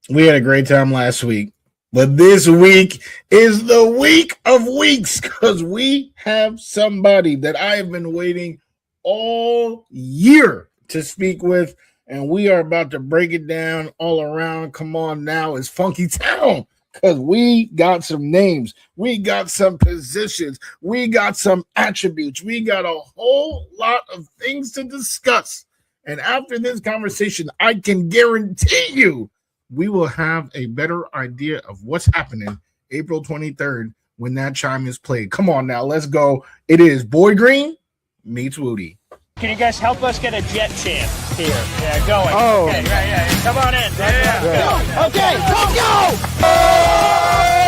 We had a great time last week. But this week is the week of weeks because we have somebody that I have been waiting all year to speak with, and we are about to break it down all around. Come on now, it's Funky Town because we got some names, we got some positions, we got some attributes, we got a whole lot of things to discuss. And after this conversation, I can guarantee you we will have a better idea of what's happening April 23rd when that chime is played. Come on now, let's go. It is Boy Green meets Wudi. Can you guys help us get a jet chant here? Yeah, going. Oh. Okay, yeah. Come on in. Yeah. Go. Okay, let's go!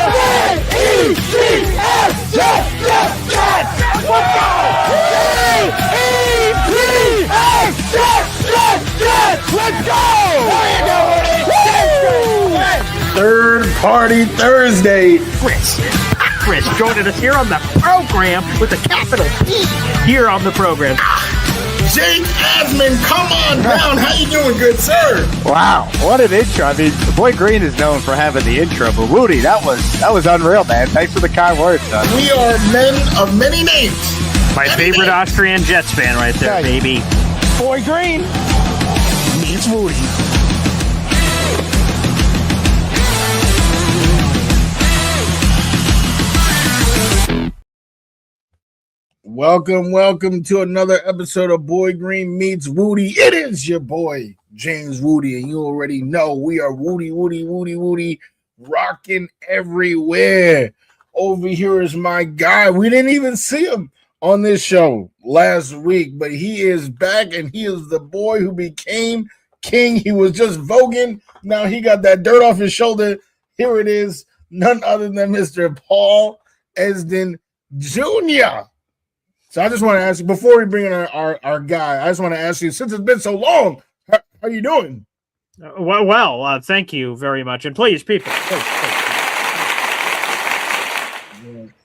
Let's go! Let's go! Third Party Thursday. Chris joining us here on the program with a capital P here on the program. Jake Asman, come on down. How you doing, good sir? Wow, what an intro. I mean, the Boy Green is known for having the intro, but Wudi, that was unreal, man. Thanks for the kind words, son. We are men of many names. My favorite Austrian Jets fan right there, baby. Boy Green Meets Wudi. Welcome to another episode of Boy Green Meets Wudi. It is your boy, James Wudi, and you already know we are Wudi, rocking everywhere. Over here is my guy. We didn't even see him on this show last week, but he is back, and he is the boy who became king. He was just voguing. Now he got that dirt off his shoulder. Here it is, none other than Mr. Paul Esden Jr. So I just want to ask you, before we bring in our guy, I just want to ask you, since it's been so long, how are you doing? Well, thank you very much. And please, people. Please.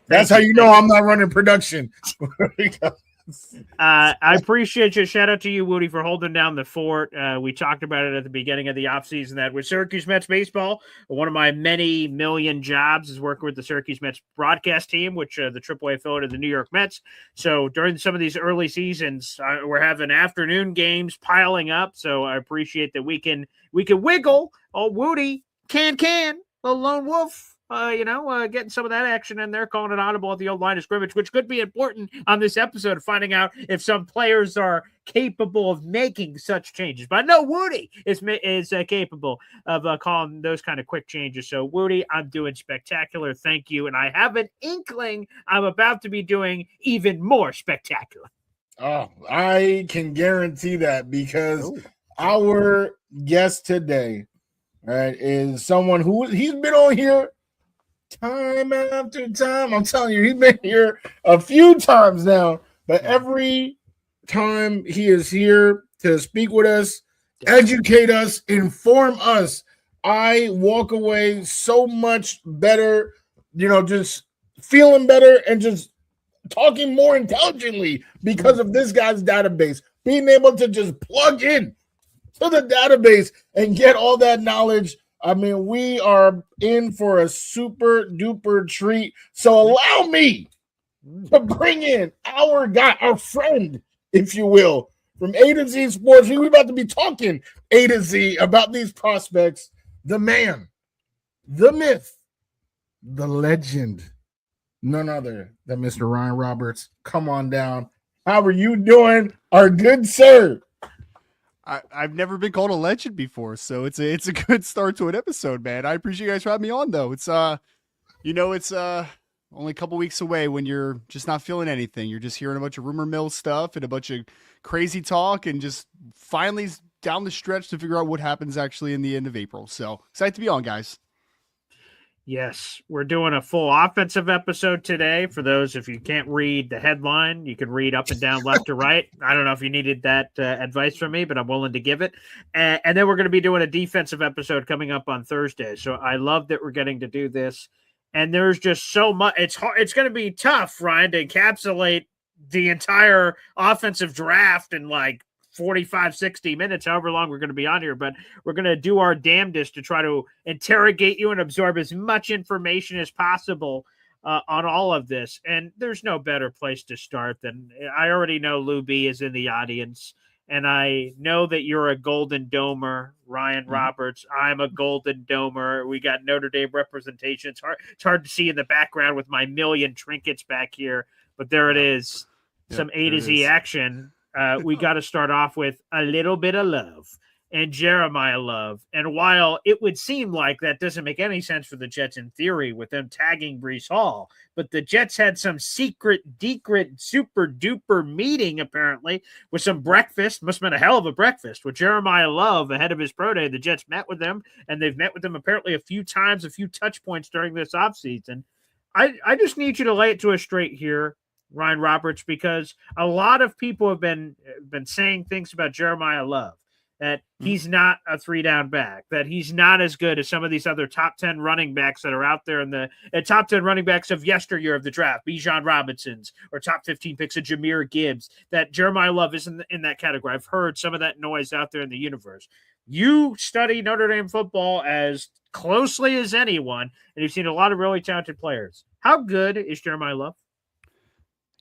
That's how you know I'm not running production. I appreciate you. Shout out to you, Wudi, for holding down the fort. We talked about it at the beginning of the offseason that with Syracuse Mets baseball, one of my many million jobs is working with the Syracuse Mets broadcast team, which the AAA affiliate of the New York Mets. So during some of these early seasons, we're having afternoon games piling up. So I appreciate that we can wiggle. Oh, Wudi, can, the lone wolf. Getting some of that action in there, calling it audible at the old line of scrimmage, which could be important on this episode, finding out if some players are capable of making such changes. But I know Wudi is capable of calling those kind of quick changes. So, Wudi, I'm doing spectacular. Thank you. And I have an inkling I'm about to be doing even more spectacular. Oh, I can guarantee that because our guest today, right, is someone who he's been on here time after time. I'm telling you, he's been here a few times now, but every time he is here to speak with us, educate us, inform us, I walk away so much better, just feeling better and just talking more intelligently because of this guy's database, being able to just plug in to the database and get all that knowledge. I mean, we are in for a super duper treat. So allow me to bring in our guy, our friend, if you will, from A to Z Sports. We're about to be talking A to Z about these prospects. The man, the myth, the legend, none other than Mr. Ryan Roberts. Come on down. How are you doing, our good sir? I've never been called a legend before, so it's a good start to an episode, man. I appreciate you guys for having me on, though. It's it's only a couple weeks away when you're just not feeling anything. You're just hearing a bunch of rumor mill stuff and a bunch of crazy talk, and just finally down the stretch to figure out what happens actually in the end of April. So excited to be on, guys. Yes, we're doing a full offensive episode today. For those, if you can't read the headline, you can read up and down, left to right. I don't know if you needed that advice from me, but I'm willing to give it. And then we're going to be doing a defensive episode coming up on Thursday. So I love that we're getting to do this. And there's just so much. It's going to be tough, Ryan, to encapsulate the entire offensive draft in like 45, 60 minutes, however long we're going to be on here, but we're going to do our damnedest to try to interrogate you and absorb as much information as possible on all of this. And there's no better place to start than, I already know Lou B is in the audience, and I know that you're a Golden Domer, Ryan Roberts. I'm a Golden Domer. We got Notre Dame representation. It's hard to see in the background with my million trinkets back here, but there it is. Some A to Z action. We got to start off with a little bit of love and Jeremiah Love. And while it would seem like that doesn't make any sense for the Jets in theory with them tagging Breece Hall, but the Jets had some secret, super duper meeting apparently with some breakfast. Must have been a hell of a breakfast with Jeremiah Love ahead of his pro day. The Jets met with him, and they've met with him apparently a few times, a few touch points during this offseason. I just need you to lay it to us straight here, Ryan Roberts, because a lot of people have been saying things about Jeremiah Love, that he's not a 3-down back, that he's not as good as some of these other top 10 running backs that are out there in the top 10 running backs of yesteryear of the draft, Bijan Robinsons, or top 15 picks of Jahmyr Gibbs, that Jeremiah Love isn't in that category. I've heard some of that noise out there in the universe. You study Notre Dame football as closely as anyone, and you've seen a lot of really talented players. How good is Jeremiah Love?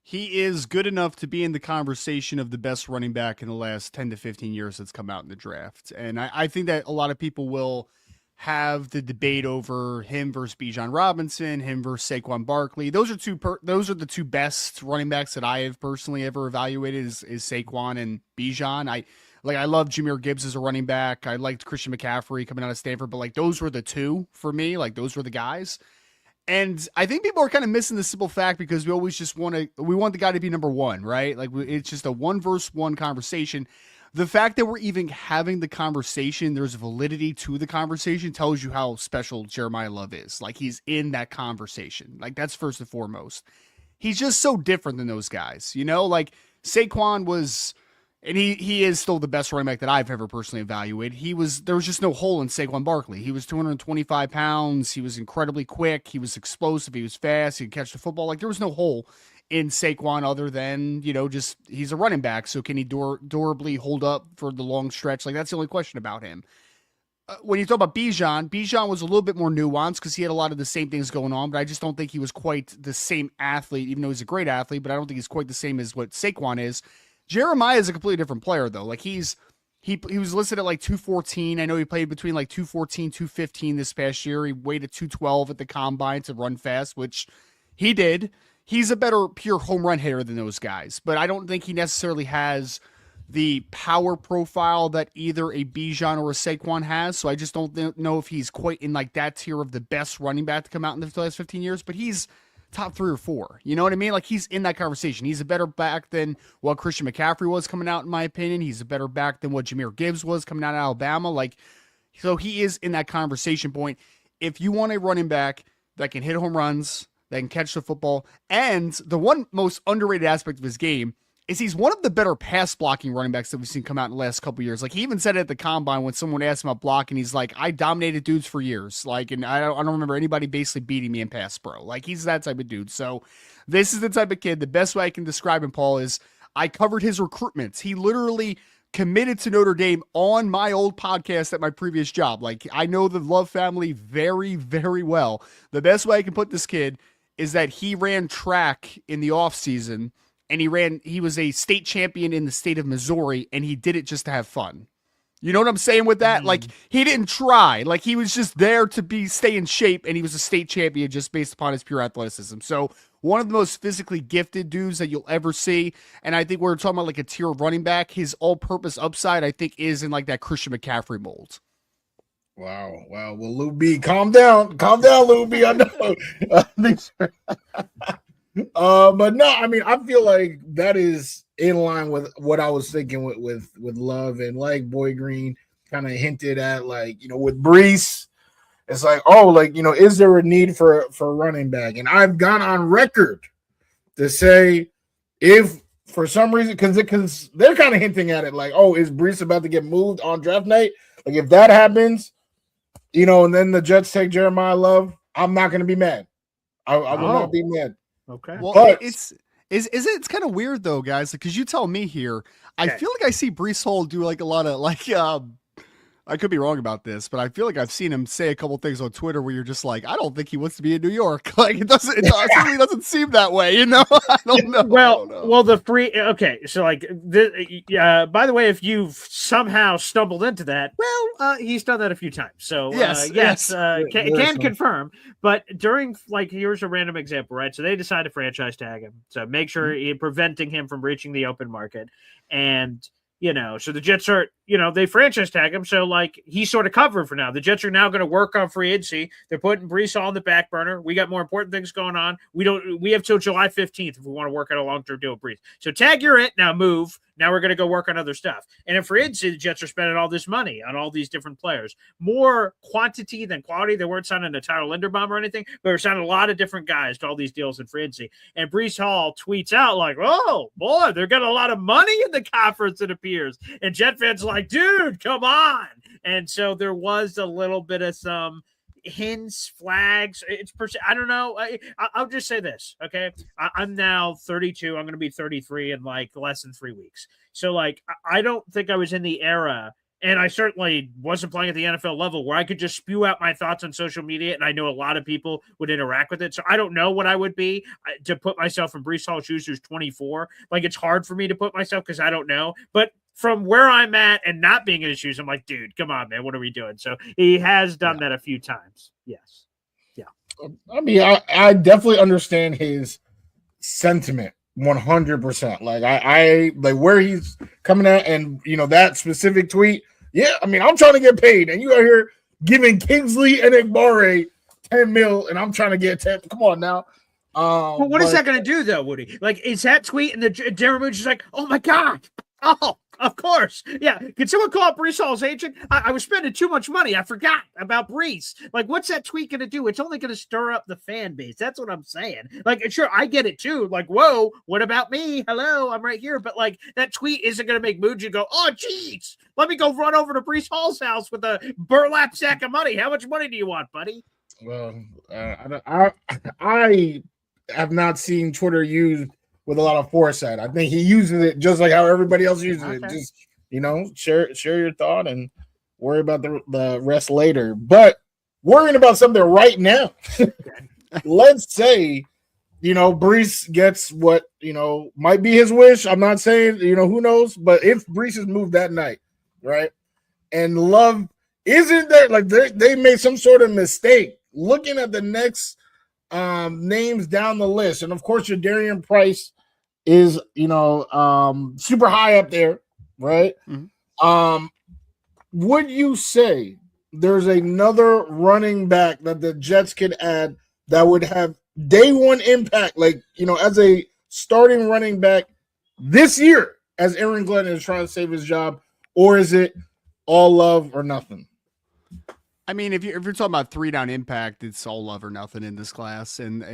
He is good enough to be in the conversation of the best running back in the last 10 to 15 years that's come out in the draft. And I think that a lot of people will have the debate over him versus Bijan Robinson, him versus Saquon Barkley. Those are the two best running backs that I have personally ever evaluated is Saquon and Bijan. I love Jahmyr Gibbs as a running back. I liked Christian McCaffrey coming out of Stanford, but those were the two for me. Those were the guys. And I think people are kind of missing the simple fact because we always just want the guy to be number one, right? It's just a 1-versus-1 conversation. The fact that we're even having the conversation, there's validity to the conversation, tells you how special Jeremiah Love is. He's in that conversation. That's first and foremost. He's just so different than those guys, Saquon was, and he is still the best running back that I've ever personally evaluated. There was just no hole in Saquon Barkley. He was 225 pounds. He was incredibly quick. He was explosive. He was fast. He could catch the football. There was no hole in Saquon other than, just he's a running back. So can he durably hold up for the long stretch? That's the only question about him. When you talk about Bijan was a little bit more nuanced because he had a lot of the same things going on, but I just don't think he was quite the same athlete, even though he's a great athlete, but I don't think he's quite the same as what Saquon is. Jeremiah is a completely different player, though. He was listed at 214. I know he played between 214, 215 this past year. He weighed at 212 at the combine to run fast, which he did. He's a better pure home run hitter than those guys, but I don't think he necessarily has the power profile that either a Bijan or a Saquon has. So I just don't know if he's quite in that tier of the best running back to come out in the last 15 years, but he's top 3 or 4. You know what I mean? He's in that conversation. He's a better back than what Christian McCaffrey was coming out, in my opinion. He's a better back than what Jahmyr Gibbs was coming out of Alabama. So he is in that conversation point. If you want a running back that can hit home runs, that can catch the football, and the one most underrated aspect of his game is he's one of the better pass blocking running backs that we've seen come out in the last couple of years. He even said it at the combine when someone asked him about blocking, he's like, I dominated dudes for years. And I don't remember anybody basically beating me in pass pro. He's that type of dude. So this is the type of kid. The best way I can describe him, Paul, is I covered his recruitments. He literally committed to Notre Dame on my old podcast at my previous job. I know the Love family very, very well. The best way I can put this kid is that he ran track in the offseason. And he was a state champion in the state of Missouri, and he did it just to have fun. You know what I'm saying with that? He didn't try. He was just there to stay in shape, and he was a state champion just based upon his pure athleticism. So one of the most physically gifted dudes that you'll ever see. And I think we're talking about a tier of running back. His all-purpose upside, I think, is in that Christian McCaffrey mold. Wow. Well, Lou B, calm down, Lou B. I know. But no, I feel like that is in line with what I was thinking with Love, and Boy Green kind of hinted at, with Breece, it's is there a need for running back? And I've gone on record to say, if for some reason, because they're kind of hinting at it, is Breece about to get moved on draft night? If that happens, and then the Jets take Jeremiah Love, I'm not going to be mad. I will not be mad. Okay. Well, it's Is it? It's kind of weird though, guys, because you tell me here. I Okay. feel like I see Brees Hall do like a lot of like. I could be wrong about this, but I feel like I've seen him say a couple things on Twitter where you're just like, I don't think he wants to be in New York. Like it certainly doesn't seem that way, you know. I don't know. Well, the free. Okay, so like, by the way, if you've somehow stumbled into that, well, he's done that a few times. So yes, can confirm. But during like, here's a random example, right? So they decide to franchise tag him, so make sure you're preventing him from reaching the open market, and so the Jets are, they franchise tag him. So like he's sort of covered for now. The Jets are now going to work on free agency. They're putting Brees Hall on the back burner. We got more important things going on. We have till July 15th if we want to work out a long-term deal with Brees. So tag, you're it. Now move. Now we're going to go work on other stuff. And in free agency, the Jets are spending all this money on all these different players. More quantity than quality. They weren't signing a Tyler Linderbaum or anything, but they're signing a lot of different guys to all these deals in free agency. And Brees Hall tweets out like, oh, boy, they're getting a lot of money in the conference, it appears. And Jet fans are like, dude, come on. And so there was a little bit of some hints, flags. I don't know. I'll just say this, okay? I'm now 32. I'm going to be 33 in like less than 3 weeks. So like, I don't think I was in the era, and I certainly wasn't playing at the NFL level where I could just spew out my thoughts on social media, and I know a lot of people would interact with it. So I don't know what I would be to put myself in Brees Hall's shoes, who's 24. Like, it's hard for me to put myself because I don't know. But from where I'm at and not being in his shoes, I'm like, dude, come on, man. What are we doing? So he has done that a few times. Yes. Yeah. I mean, I definitely understand his sentiment 100%. Like I like where he's coming at, and that specific tweet. Yeah, I mean, I'm trying to get paid, and you out here giving Kingsley and Igbare 10 mil, and I'm trying to get 10. Come on now. Well, what is that going to do, though, Woody? Like, is that tweet and the Darren Mooch is like, oh my God. Oh, of course. Yeah. Can someone call up Brees Hall's agent? I was spending too much money. I forgot about Brees. Like, what's that tweet going to do? It's only going to stir up the fan base. That's what I'm saying. Like, sure, I get it too. Like, whoa, what about me? Hello, I'm right here. But like, that tweet isn't going to make Mooji go, oh, geez, let me go run over to Brees Hall's house with a burlap sack of money. How much money do you want, buddy? Well, I have not seen Twitter used with a lot of foresight. I think he uses it just like how everybody else uses it. Just share your thought and worry about the rest later. But worrying about something right now. Let's say Brees gets what might be his wish. I'm not saying who knows, but if Brees is moved that night, right? And Love isn't there, like they made some sort of mistake looking at the next names down the list, and of course your Darian Price is super high up there, right? Mm-hmm. Would you say there's another running back that the Jets could add that would have day one impact, like as a starting running back this year, as Aaron Glenn is trying to save his job, or is it all love or nothing? I mean, if you're talking about 3-down impact, it's all love or nothing in this class, and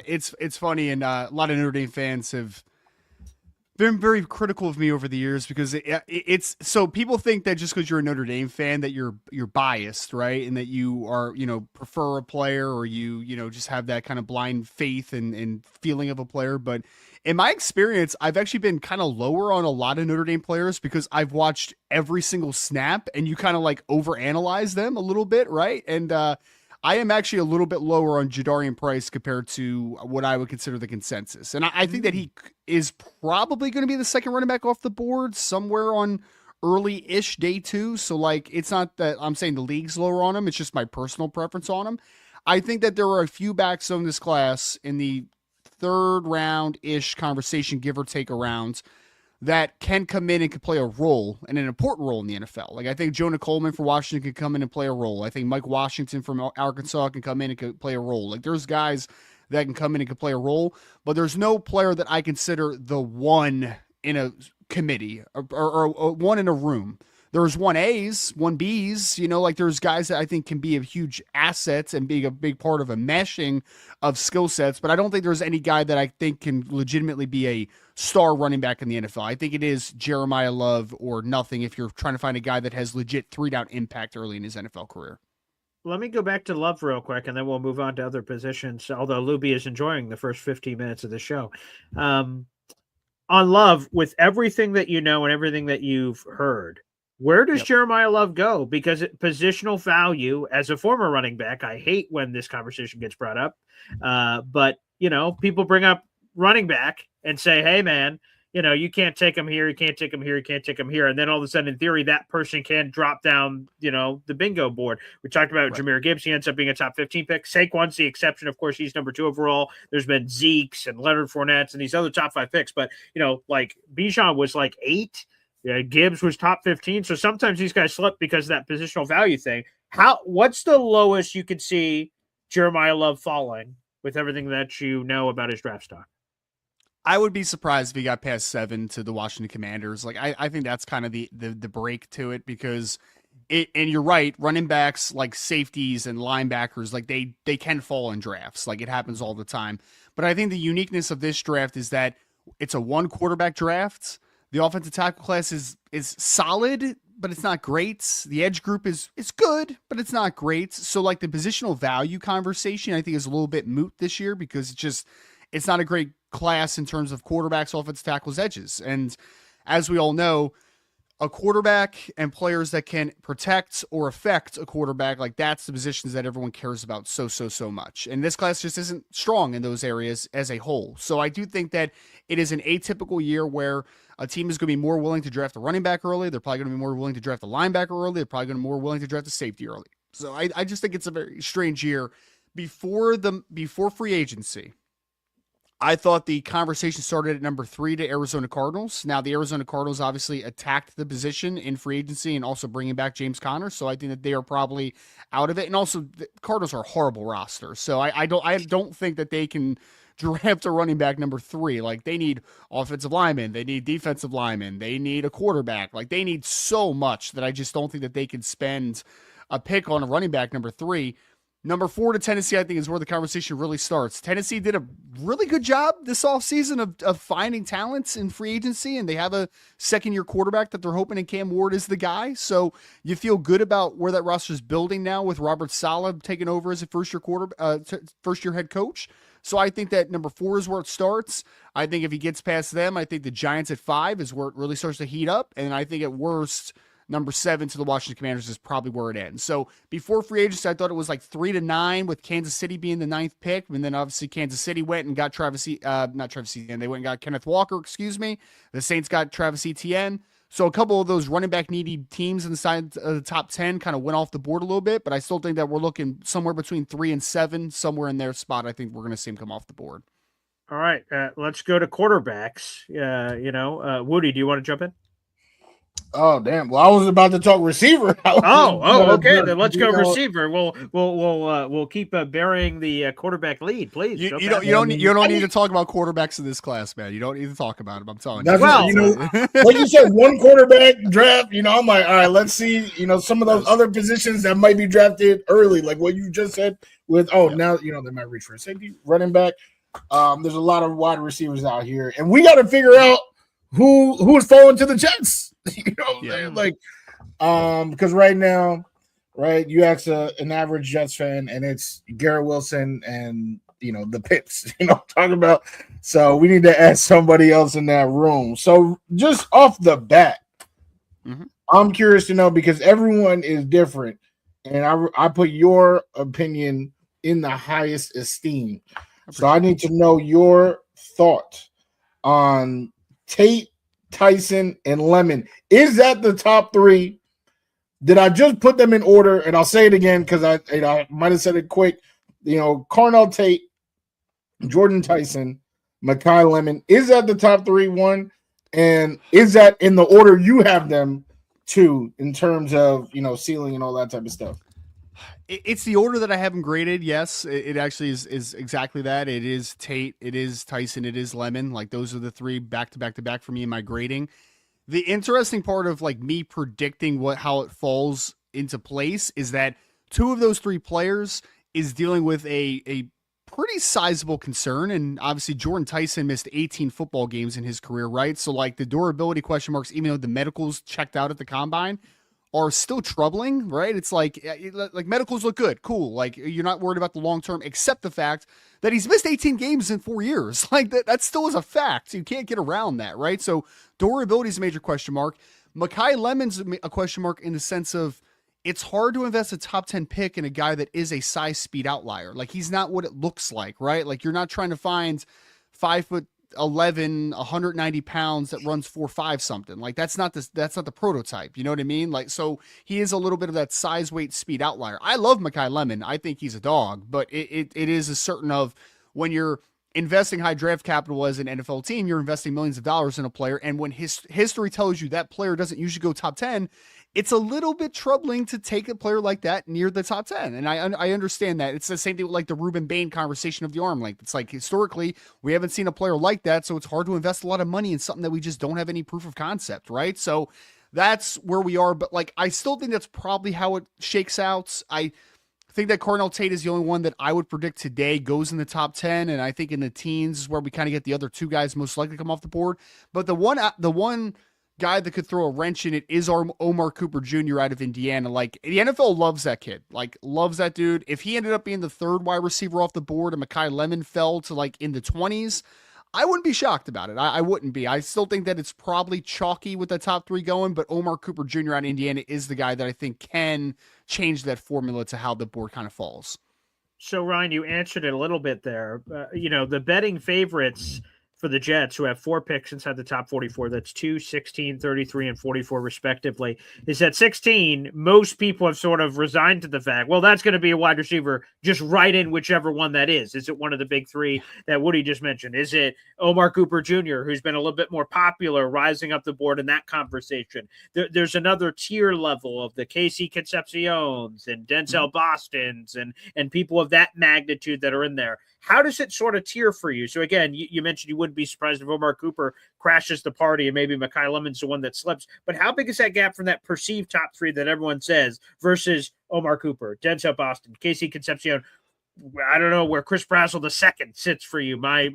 it's funny, and a lot of Notre Dame fans have been very critical of me over the years because it's so people think that just because you're a Notre Dame fan that you're biased, right, and that you are prefer a player or you just have that kind of blind faith and feeling of a player, but in my experience, I've actually been kind of lower on a lot of Notre Dame players because I've watched every single snap and you kind of like overanalyze them a little bit, right? And I am actually a little bit lower on Jadarian Price compared to what I would consider the consensus. And I think that he is probably going to be the second running back off the board somewhere on early-ish day 2. So like, it's not that I'm saying the league's lower on him. It's just my personal preference on him. I think that there are a few backs in this class in the third round-ish conversation, give or take around, that can come in and can play a role, and an important role in the NFL. Like, I think Jonah Coleman for Washington can come in and play a role. I think Mike Washington from Arkansas can come in and can play a role. Like, there's guys that can come in and can play a role, but there's no player that I consider the one in a committee or one in a room. There's 1As, 1Bs, like there's guys that I think can be a huge assets and be a big part of a meshing of skill sets, but I don't think there's any guy that I think can legitimately be a star running back in the NFL. I think it is Jeremiah Love or nothing if you're trying to find a guy that has legit 3-down impact early in his NFL career. Let me go back to Love real quick, and then we'll move on to other positions, although Luby is enjoying the first 15 minutes of the show. on Love, with everything that you know and everything that you've heard, where does Jeremiah Love go? Because positional value as a former running back, I hate when this conversation gets brought up. But, people bring up running back and say, hey, man, you can't take him here. You can't take him here. You can't take him here. And then all of a sudden, in theory, that person can drop down, the bingo board. We talked about Jahmyr Gibbs. He ends up being a top 15 pick. Saquon's the exception. Of course, he's number 2 overall. There's been Zeke's and Leonard Fournette's and these other top 5 picks. But, like Bijan was like 8. Gibbs was top 15. So sometimes these guys slip because of that positional value thing. What's the lowest you could see Jeremiah Love falling with everything that you know about his draft stock? I would be surprised if he got past 7 to the Washington Commanders. Like I think that's kind of the break to it, because and you're right, running backs like safeties and linebackers, like they can fall in drafts. Like it happens all the time. But I think the uniqueness of this draft is that it's a 1 quarterback draft. The offensive tackle class is solid, but it's not great. The edge group is good, but it's not great. So like the positional value conversation, I think, is a little bit moot this year, because it's not a great class in terms of quarterbacks, offensive tackles, edges. And as we all know, a quarterback and players that can protect or affect a quarterback, like that's the positions that everyone cares about so much. And this class just isn't strong in those areas as a whole. So I do think that it is an atypical year where a team is going to be more willing to draft a running back early. They're probably going to be more willing to draft a linebacker early. They're probably going to be more willing to draft a safety early. So I just think it's a very strange year. Before free agency, I thought the conversation started at number 3 to Arizona Cardinals. Now, the Arizona Cardinals obviously attacked the position in free agency and also bringing back James Conner. So I think that they are probably out of it. And also, the Cardinals are a horrible roster. So I don't think that they can draft a running back number 3. Like, they need offensive linemen. They need defensive linemen. They need a quarterback. Like, they need so much that I just don't think that they can spend a pick on a running back number 3. Number 4 to Tennessee, I think, is where the conversation really starts. Tennessee did a really good job this offseason of finding talents in free agency, and they have a second-year quarterback that they're hoping in Cam Ward is the guy. So you feel good about where that roster is building now with Robert Saleh taking over as a first-year head coach. So I think that number 4 is where it starts. I think if he gets past them, I think the Giants at 5 is where it really starts to heat up. And I think at worst, number 7 to the Washington Commanders is probably where it ends. So before free agency, I thought it was like 3 to 9 with Kansas City being the 9th pick. And then obviously Kansas City went and got they went and got Kenneth Walker, The Saints got Travis Etienne. So a couple of those running back needy teams inside the top 10 kind of went off the board a little bit, but I still think that we're looking somewhere between 3 and 7, somewhere in their spot. I think we're going to see them come off the board. All right, let's go to quarterbacks. Wudi, do you want to jump in? Oh damn! Well, I was about to talk receiver. Okay. Then let's go receiver. We'll keep burying the quarterback lead, please. You don't need to talk about quarterbacks in this class, man. You don't need to talk about them. I'm telling you. Like you said, 1 quarterback draft. I'm like, all right, let's see. Some of those other positions that might be drafted early, like what you just said. Now they might reach for a safety, running back. There's a lot of wide receivers out here, and we got to figure out who is falling to the Jets. Like, because right now, you ask an average Jets fan, and it's Garrett Wilson and the Pips. Talking about. So we need to ask somebody else in that room. So just off the bat, I'm curious to know, because everyone is different, and I put your opinion in the highest esteem. So I need to know your thought on Tate, Tyson, and Lemon. Is that the top 3? Did I just put them in order? And I'll say it again because I might have said it quick. Carnell Tate, Jordan Tyson, Mekhi Lemon. Is that the top 3 one? And is that in the order you have them to, in terms of ceiling and all that type of stuff? It's the order that I have them graded. Yes, it actually is exactly that. It is Tate, it is Tyson, it is Lemon. Like, those are the 3 back to back for me in my grading. The interesting part of like me predicting how it falls into place is that 2 of those 3 players is dealing with a pretty sizable concern. And obviously Jordan Tyson missed 18 football games in his career, right? So like the durability question marks, even though the medicals checked out at the combine, are still troubling, right? It's like medicals look good, cool. Like you're not worried about the long term, except the fact that he's missed 18 games in 4 years. Like that still is a fact. So you can't get around that, right? So durability is a major question mark. Mekhi Lemon's a question mark in the sense of it's hard to invest a top 10 pick in a guy that is a size speed outlier. Like he's not what it looks like, right? Like you're not trying to find 5'11", 190 pounds that runs 4.5 something. Like that's not the prototype. You know what I mean? Like, so he is a little bit of that size, weight, speed outlier. I love Mekhi Lemon. I think he's a dog, but it is a certain of when you're investing high draft capital as an NFL team, you're investing millions of dollars in a player. And when history tells you that player doesn't usually go top 10, it's a little bit troubling to take a player like that near the top 10. And I understand that. It's the same thing with like the Ruben Bain conversation of the arm length. It's like historically, we haven't seen a player like that. So it's hard to invest a lot of money in something that we just don't have any proof of concept, right? So that's where we are. But like, I still think that's probably how it shakes out. I think that Cardinal Tate is the only one that I would predict today goes in the top 10. And I think in the teens is where we kind of get the other two guys most likely come off the board. But the one guy that could throw a wrench in it is Omar Cooper Jr. out of Indiana. Like the NFL loves that kid, like loves that dude. If he ended up being the third wide receiver off the board and Mekhi Lemon fell to like in the 20s, I wouldn't be shocked about it. I wouldn't be. I still think that it's probably chalky with the top three going, but Omar Cooper Jr. out of Indiana is the guy that I think can change that formula to how the board kind of falls. So Ryan, you answered it a little bit there. The betting favorites for the Jets, who have 4 picks inside the top 44, that's 2, 16, 33, and 44 respectively, is at 16. Most people have sort of resigned to the fact, well, that's going to be a wide receiver. Just write in whichever one that is. Is it one of the big three that Woody just mentioned? Is it Omar Cooper Jr., who's been a little bit more popular, rising up the board in that conversation? There's another tier level of the Casey Concepciones and Denzel Bostons and people of that magnitude that are in there. How does it sort of tier for you? So again, you mentioned you wouldn't be surprised if Omar Cooper crashes the party and maybe Mekhi Lemon's the one that slips. But how big is that gap from that perceived top 3 that everyone says versus Omar Cooper, Denzel Boston, Casey Concepcion? I don't know where Chris Brazzell II sits for you. My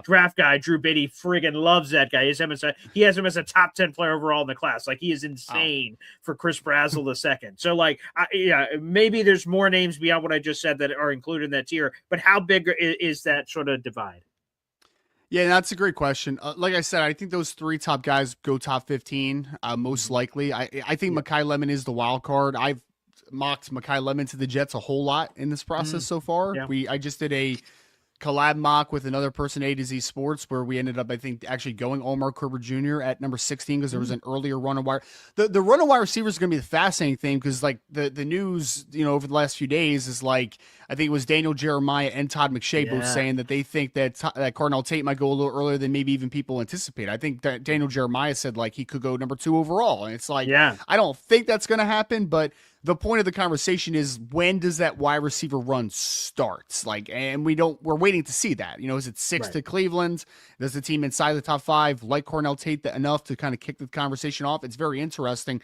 draft guy, Drew Beatty, friggin' loves that guy. He has him as a top 10 player overall in the class. Like, he is insane for Chris Brazzell II. So, like, maybe there's more names beyond what I just said that are included in that tier. But how big is that sort of divide? Yeah, that's a great question. Like I said, I think those 3 top guys go top 15, most likely. I think Mekhi Lemon is the wild card. I've mocked Mekhi Lemon to the Jets a whole lot in this process so far. Yeah. I just did a collab mock with another person, A to Z Sports, where we ended up, I think, actually going Omar Cooper Jr. at number 16 because there was an earlier run of wire. The run of wire receiver is going to be the fascinating thing because, like, the news, over the last few days is like, I think it was Daniel Jeremiah and Todd McShay both saying that they think that Cardinal Tate might go a little earlier than maybe even people anticipate. I think that Daniel Jeremiah said like he could go number 2 overall, and it's like, I don't think that's going to happen, but the point of the conversation is, when does that wide receiver run starts? Like, and we're waiting to see that. Is it 6 to Cleveland? Does the team inside the top 5 like Cardinal Tate enough to kind of kick the conversation off? It's very interesting.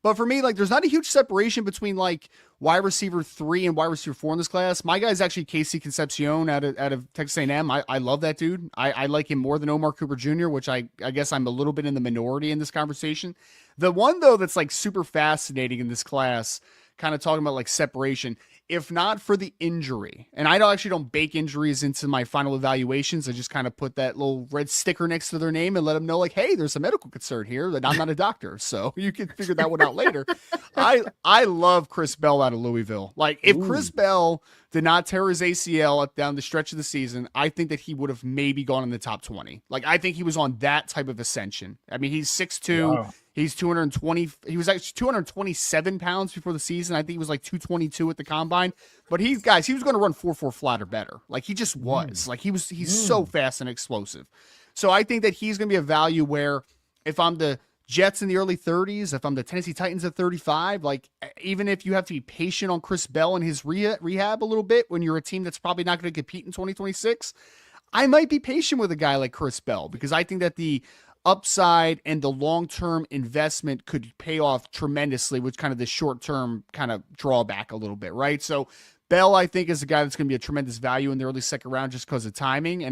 But for me, like, there's not a huge separation between like wide receiver 3 and wide receiver 4 in this class. My guy is actually Casey Concepcion out of Texas A&M. I love that dude. I like him more than Omar Cooper Jr., which I guess I'm a little bit in the minority in this conversation. The one, though, that's like super fascinating in this class, kind of talking about like separation, if not for the injury, and I actually don't bake injuries into my final evaluations. I just kind of put that little red sticker next to their name and let them know, like, hey, there's a medical concern here, that I'm not a doctor, so you can figure that one out later. I love Chris Bell out of Louisville. Like, if Chris Bell did not tear his ACL down the stretch of the season, I think that he would have maybe gone in the top 20. Like, I think he was on that type of ascension. I mean, he's 6'2". Wow. He's 220. He was actually 227 pounds before the season. I think he was like 222 at the combine. But he was going to run 4.4 flat or better. Like, he just was. Like, he's so fast and explosive. So I think that he's going to be a value where, if I'm the Jets in the early 30s, if I'm the Tennessee Titans at 35, like, even if you have to be patient on Chris Bell and his rehab a little bit when you're a team that's probably not going to compete in 2026, I might be patient with a guy like Chris Bell, because I think that the upside and the long-term investment could pay off tremendously with kind of the short-term kind of drawback a little bit, right? So Bell, I think, is a guy that's going to be a tremendous value in the early second round just because of timing.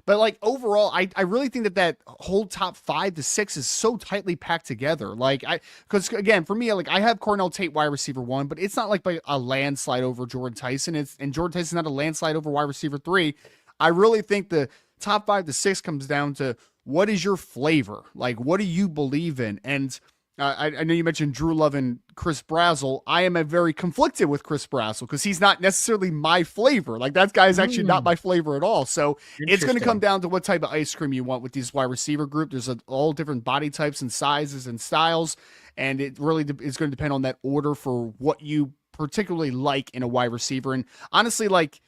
But like overall, I really think that whole top 5 to 6 is so tightly packed together. Because again, for me, like I have Cornell Tate wide receiver 1, but it's not like by a landslide over Jordan Tyson. And Jordan Tyson's not a landslide over wide receiver 3. I really think the top 5 to 6 comes down to what is your flavor? Like, what do you believe in? And I know you mentioned Drew Love and Chris Brazzell. I am very conflicted with Chris Brazzell because he's not necessarily my flavor. Like that guy is actually not my flavor at all. So it's going to come down to what type of ice cream you want with these wide receiver group. There's all different body types and sizes and styles. And it really is going to depend on that order for what you particularly like in a wide receiver. And honestly, like,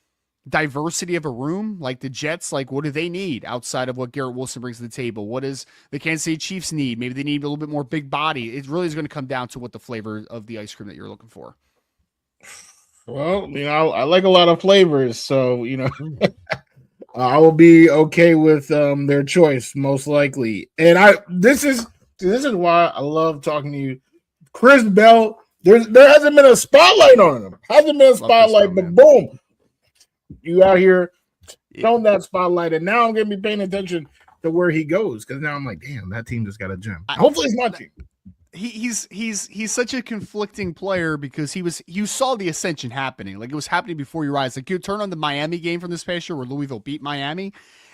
diversity of a room, like the Jets, like what do they need outside of what Garrett Wilson brings to the table? What does the Kansas City Chiefs need? Maybe they need a little bit more big body. It really is going to come down to what the flavor of the ice cream that you're looking for. Well, I like a lot of flavors, so I will be okay with their choice most likely. And this is why I love talking to you, Chris Bell. There hasn't been a spotlight on him. Hasn't been a spotlight, but boom. You out here throwing that spotlight, and now I'm gonna be paying attention to where he goes because now I'm like, damn, that team just got a gem. Hopefully, it's my team. He's such a conflicting player because you saw the ascension happening, like it was happening before your eyes. Like you turn on the Miami game from this past year where Louisville beat Miami,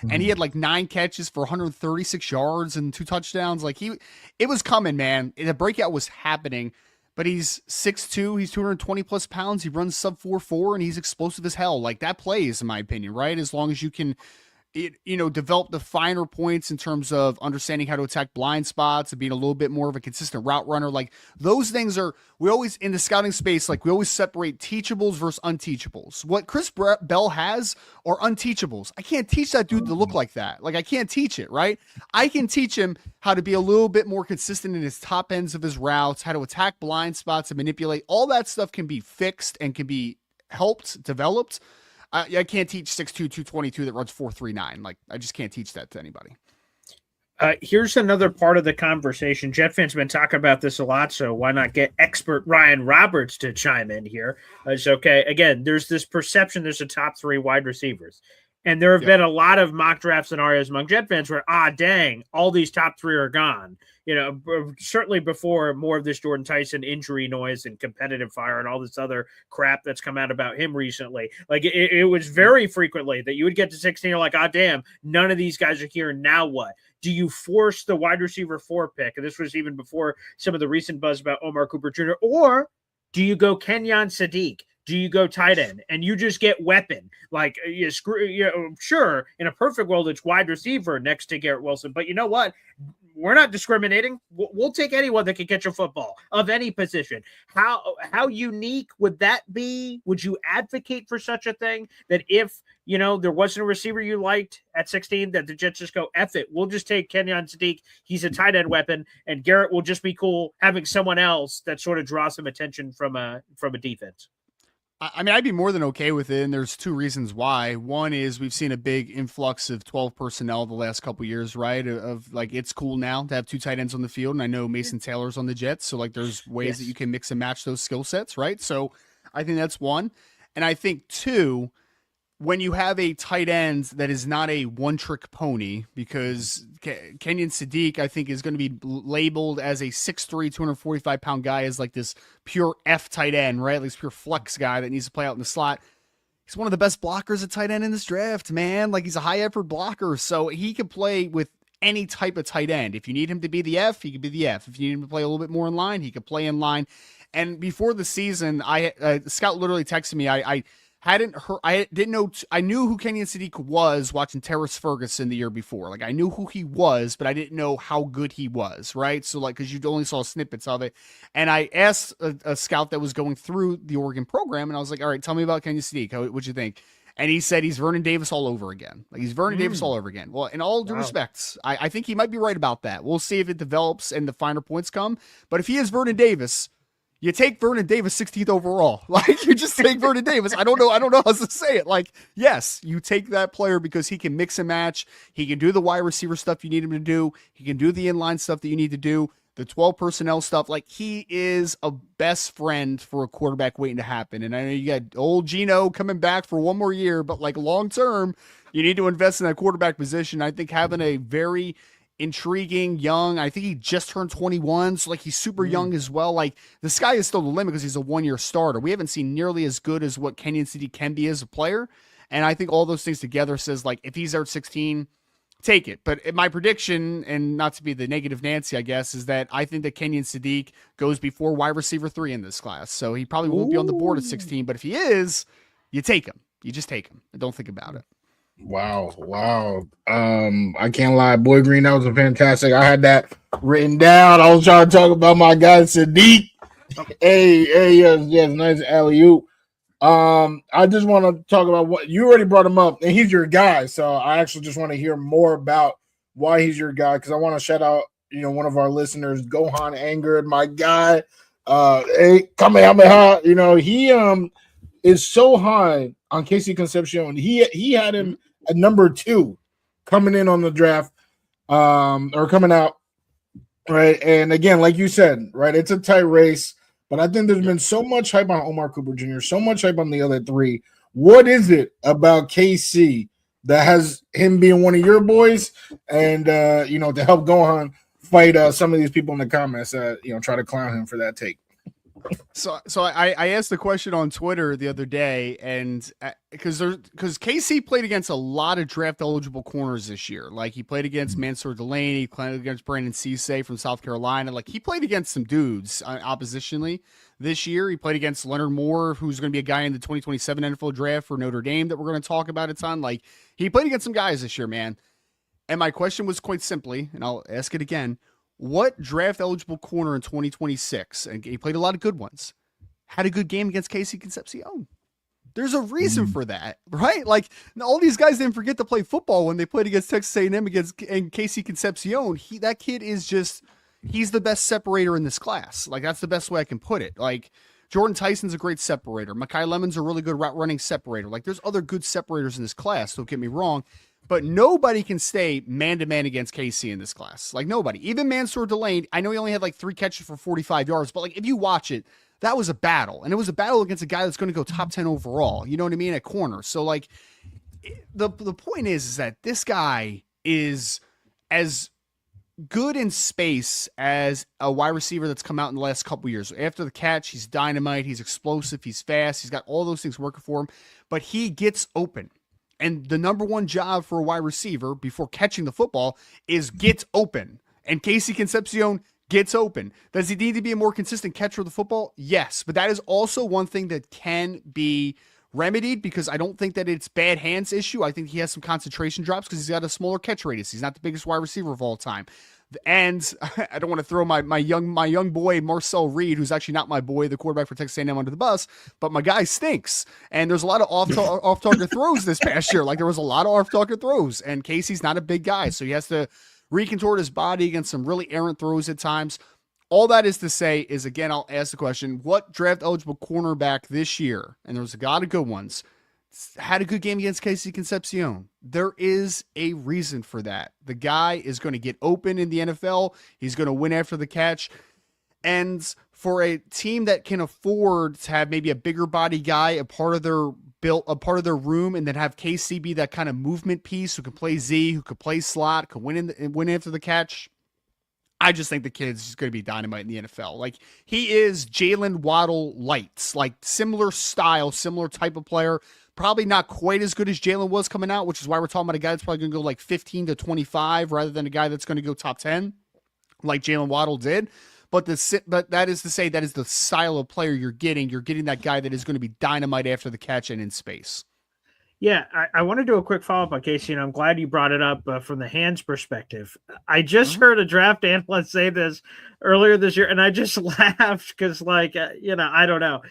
and he had like 9 catches for 136 yards and 2 touchdowns. Like it was coming, man. The breakout was happening. But he's 6'2", he's 220 plus pounds, he runs sub 4.4, and he's explosive as hell. Like that plays, in my opinion, right? As long as you can, develop the finer points in terms of understanding how to attack blind spots and being a little bit more of a consistent route runner. Like those things we always, in the scouting space, like we always separate teachables versus unteachables. What Chris Bell has are unteachables. I can't teach that dude to look like that. Like I can't teach it, right? I can teach him how to be a little bit more consistent in his top ends of his routes, how to attack blind spots and manipulate. All that stuff can be fixed and can be helped, developed. I can't teach 6'2", 222 that runs 4.39. Like I just can't teach that to anybody. Here's another part of the conversation. Jet fans have been talking about this a lot, so why not get expert Ryan Roberts to chime in here? It's okay. Again, there's this perception there's a top 3 wide receivers. And there have been a lot of mock draft scenarios among Jet fans where, dang, all these top 3 are gone. Certainly before more of this Jordan Tyson injury noise and competitive fire and all this other crap that's come out about him recently. Like it was very frequently that you would get to 16, you're like, damn, none of these guys are here. Now what? Do you force the wide receiver 4 pick? And this was even before some of the recent buzz about Omar Cooper Jr. Or do you go Kenyon Sadiq? Do you go tight end and you just get weapon? Like sure, in a perfect world, it's wide receiver next to Garrett Wilson. But you know what? We're not discriminating. We'll take anyone that can catch a football of any position. How unique would that be? Would you advocate for such a thing? That if there wasn't a receiver you liked at 16, that the Jets just go, F it. We'll just take Kenyon Sadiq. He's a tight end weapon, and Garrett will just be cool having someone else that sort of draws some attention from a defense. I mean, I'd be more than okay with it, and there's 2 reasons why. One is we've seen a big influx of 12 personnel the last couple of years, right? Of like, it's cool now to have 2 tight ends on the field, and I know Mason Taylor's on the Jets, so like there's ways that you can mix and match those skill sets, right? So I think that's one. And I think 2, when you have a tight end that is not a one-trick pony, because Kenyon Sadiq, I think, is going to be labeled as a 6'3", 245-pound guy, as like this pure F tight end, right? Like this pure flex guy that needs to play out in the slot. He's one of the best blockers at tight end in this draft, man. Like he's a high-effort blocker, so he can play with any type of tight end. If you need him to be the F, he could be the F. If you need him to play a little bit more in line, he could play in line. And before the season, Scout literally texted me. I hadn't heard, I didn't know, I knew who Kenyon Sadiq was watching Terrace Ferguson the year before. Like I knew who he was, but I didn't know how good he was, right? So like, cause you only saw snippets of it. And I asked a scout that was going through the Oregon program, and I was like, all right, tell me about Kenyon Sadiq. What'd you think? And he said he's Vernon Davis all over again. Like he's Vernon Davis all over again. Well, in all due respects, I think he might be right about that. We'll see if it develops and the finer points come. But if he is Vernon Davis, you take Vernon Davis 16th overall. Like, you just take Vernon Davis. I don't know how else to say it. Like, yes, you take that player because he can mix and match. He can do the wide receiver stuff you need him to do. He can do the inline stuff that you need to do. The 12 personnel stuff. Like, he is a best friend for a quarterback waiting to happen. And I know you got old Geno coming back for one more year, but like long term, you need to invest in that quarterback position. I think having a very intriguing, young, I think he just turned 21, so like he's super young as well. Like, the sky is still the limit because he's a one-year starter. We haven't seen nearly as good as what Kenyon City can be as a player, and I think all those things together says, like, if he's there at 16, take it. But my prediction, and not to be the negative Nancy, I guess, is that I think that Kenyon Sadiq goes before wide receiver 3 in this class, so he probably won't be on the board at 16, but if he is, you take him. You just take him and don't think about it. Wow. I can't lie, Boy Green, that was a fantastic. I had that written down. I was trying to talk about my guy Sadiq. Hey, yes, nice alley-oop. I just want to talk about what you already brought him up, and he's your guy. So I actually just want to hear more about why he's your guy, because I want to shout out, one of our listeners, Gohan Angered, my guy. Hey, Kamehameha. He is so high on Casey Concepcion. He had him at number 2 coming in on the draft, or coming out, right? And again, like you said, right, it's a tight race, but I think there's been so much hype on Omar Cooper Jr., so much hype on the other 3. What is it about KC that has him being one of your boys, and to help Gohan fight some of these people in the comments that try to clown him for that take? So I asked the question on Twitter the other day, and because KC played against a lot of draft eligible corners this year. Like, he played against Mansour Delaney, he played against Brandon Cisse from South Carolina. Like, he played against some dudes oppositionally this year. He played against Leonard Moore, who's going to be a guy in the 2027 NFL draft for Notre Dame that we're going to talk about a ton. Like, he played against some guys this year, man. And my question was quite simply, and I'll ask it again, what draft eligible corner in 2026, and he played a lot of good ones, had a good game against Casey Concepcion? There's a reason for that, right? Like, all these guys didn't forget to play football when they played against Texas A&M and Casey Concepcion. That kid is just, he's the best separator in this class. Like, that's the best way I can put it. Like, Jordan Tyson's a great separator. Mekhi Lemon's a really good route running separator. Like, there's other good separators in this class, don't get me wrong. But nobody can stay man-to-man against KC in this class. Like, nobody. Even Mansour Delaney, I know he only had like 3 catches for 45 yards, but like, if you watch it, that was a battle. And it was a battle against a guy that's going to go top 10 overall. You know what I mean? At corner. So, like, the point is that this guy is as good in space as a wide receiver that's come out in the last couple years. After the catch, he's dynamite, he's explosive, he's fast, he's got all those things working for him, but he gets open. And the number one job for a wide receiver before catching the football is get open. And Casey Concepcion gets open. Does he need to be a more consistent catcher of the football? Yes. But that is also one thing that can be remedied, because I don't think that it's bad hands issue. I think he has some concentration drops because he's got a smaller catch radius. He's not the biggest wide receiver of all time. And I don't want to throw my young boy Marcel Reed, who's actually not my boy, the quarterback for Texas A&M, under the bus, but my guy stinks. And there's a lot of off-target throws this past year. Like, there was a lot of off-target throws, and Casey's not a big guy, so he has to recontort his body against some really errant throws at times. All that is to say is, again, I'll ask the question, what draft-eligible cornerback this year, and there was a lot of good ones, had a good game against Casey Concepcion? There is a reason for that. The guy is going to get open in the NFL. He's going to win after the catch. And for a team that can afford to have maybe a bigger body guy, a part of their room, and then have KC be that kind of movement piece who can play Z, who could play slot, could win after the catch, I just think the kid's just going to be dynamite in the NFL. Like, he is Jalen Waddle lights, like similar style, similar type of player. Probably not quite as good as Jalen was coming out, which is why we're talking about a guy that's probably going to go like 15 to 25 rather than a guy that's going to go top 10 like Jalen Waddle did. But that is to say, that is the style of player you're getting. You're getting that guy that is going to be dynamite after the catch and in space. Yeah, I want to do a quick follow-up on Casey, and I'm glad you brought it up from the hands perspective. I just heard a draft analyst say this earlier this year, and I just laughed because, like, I don't know.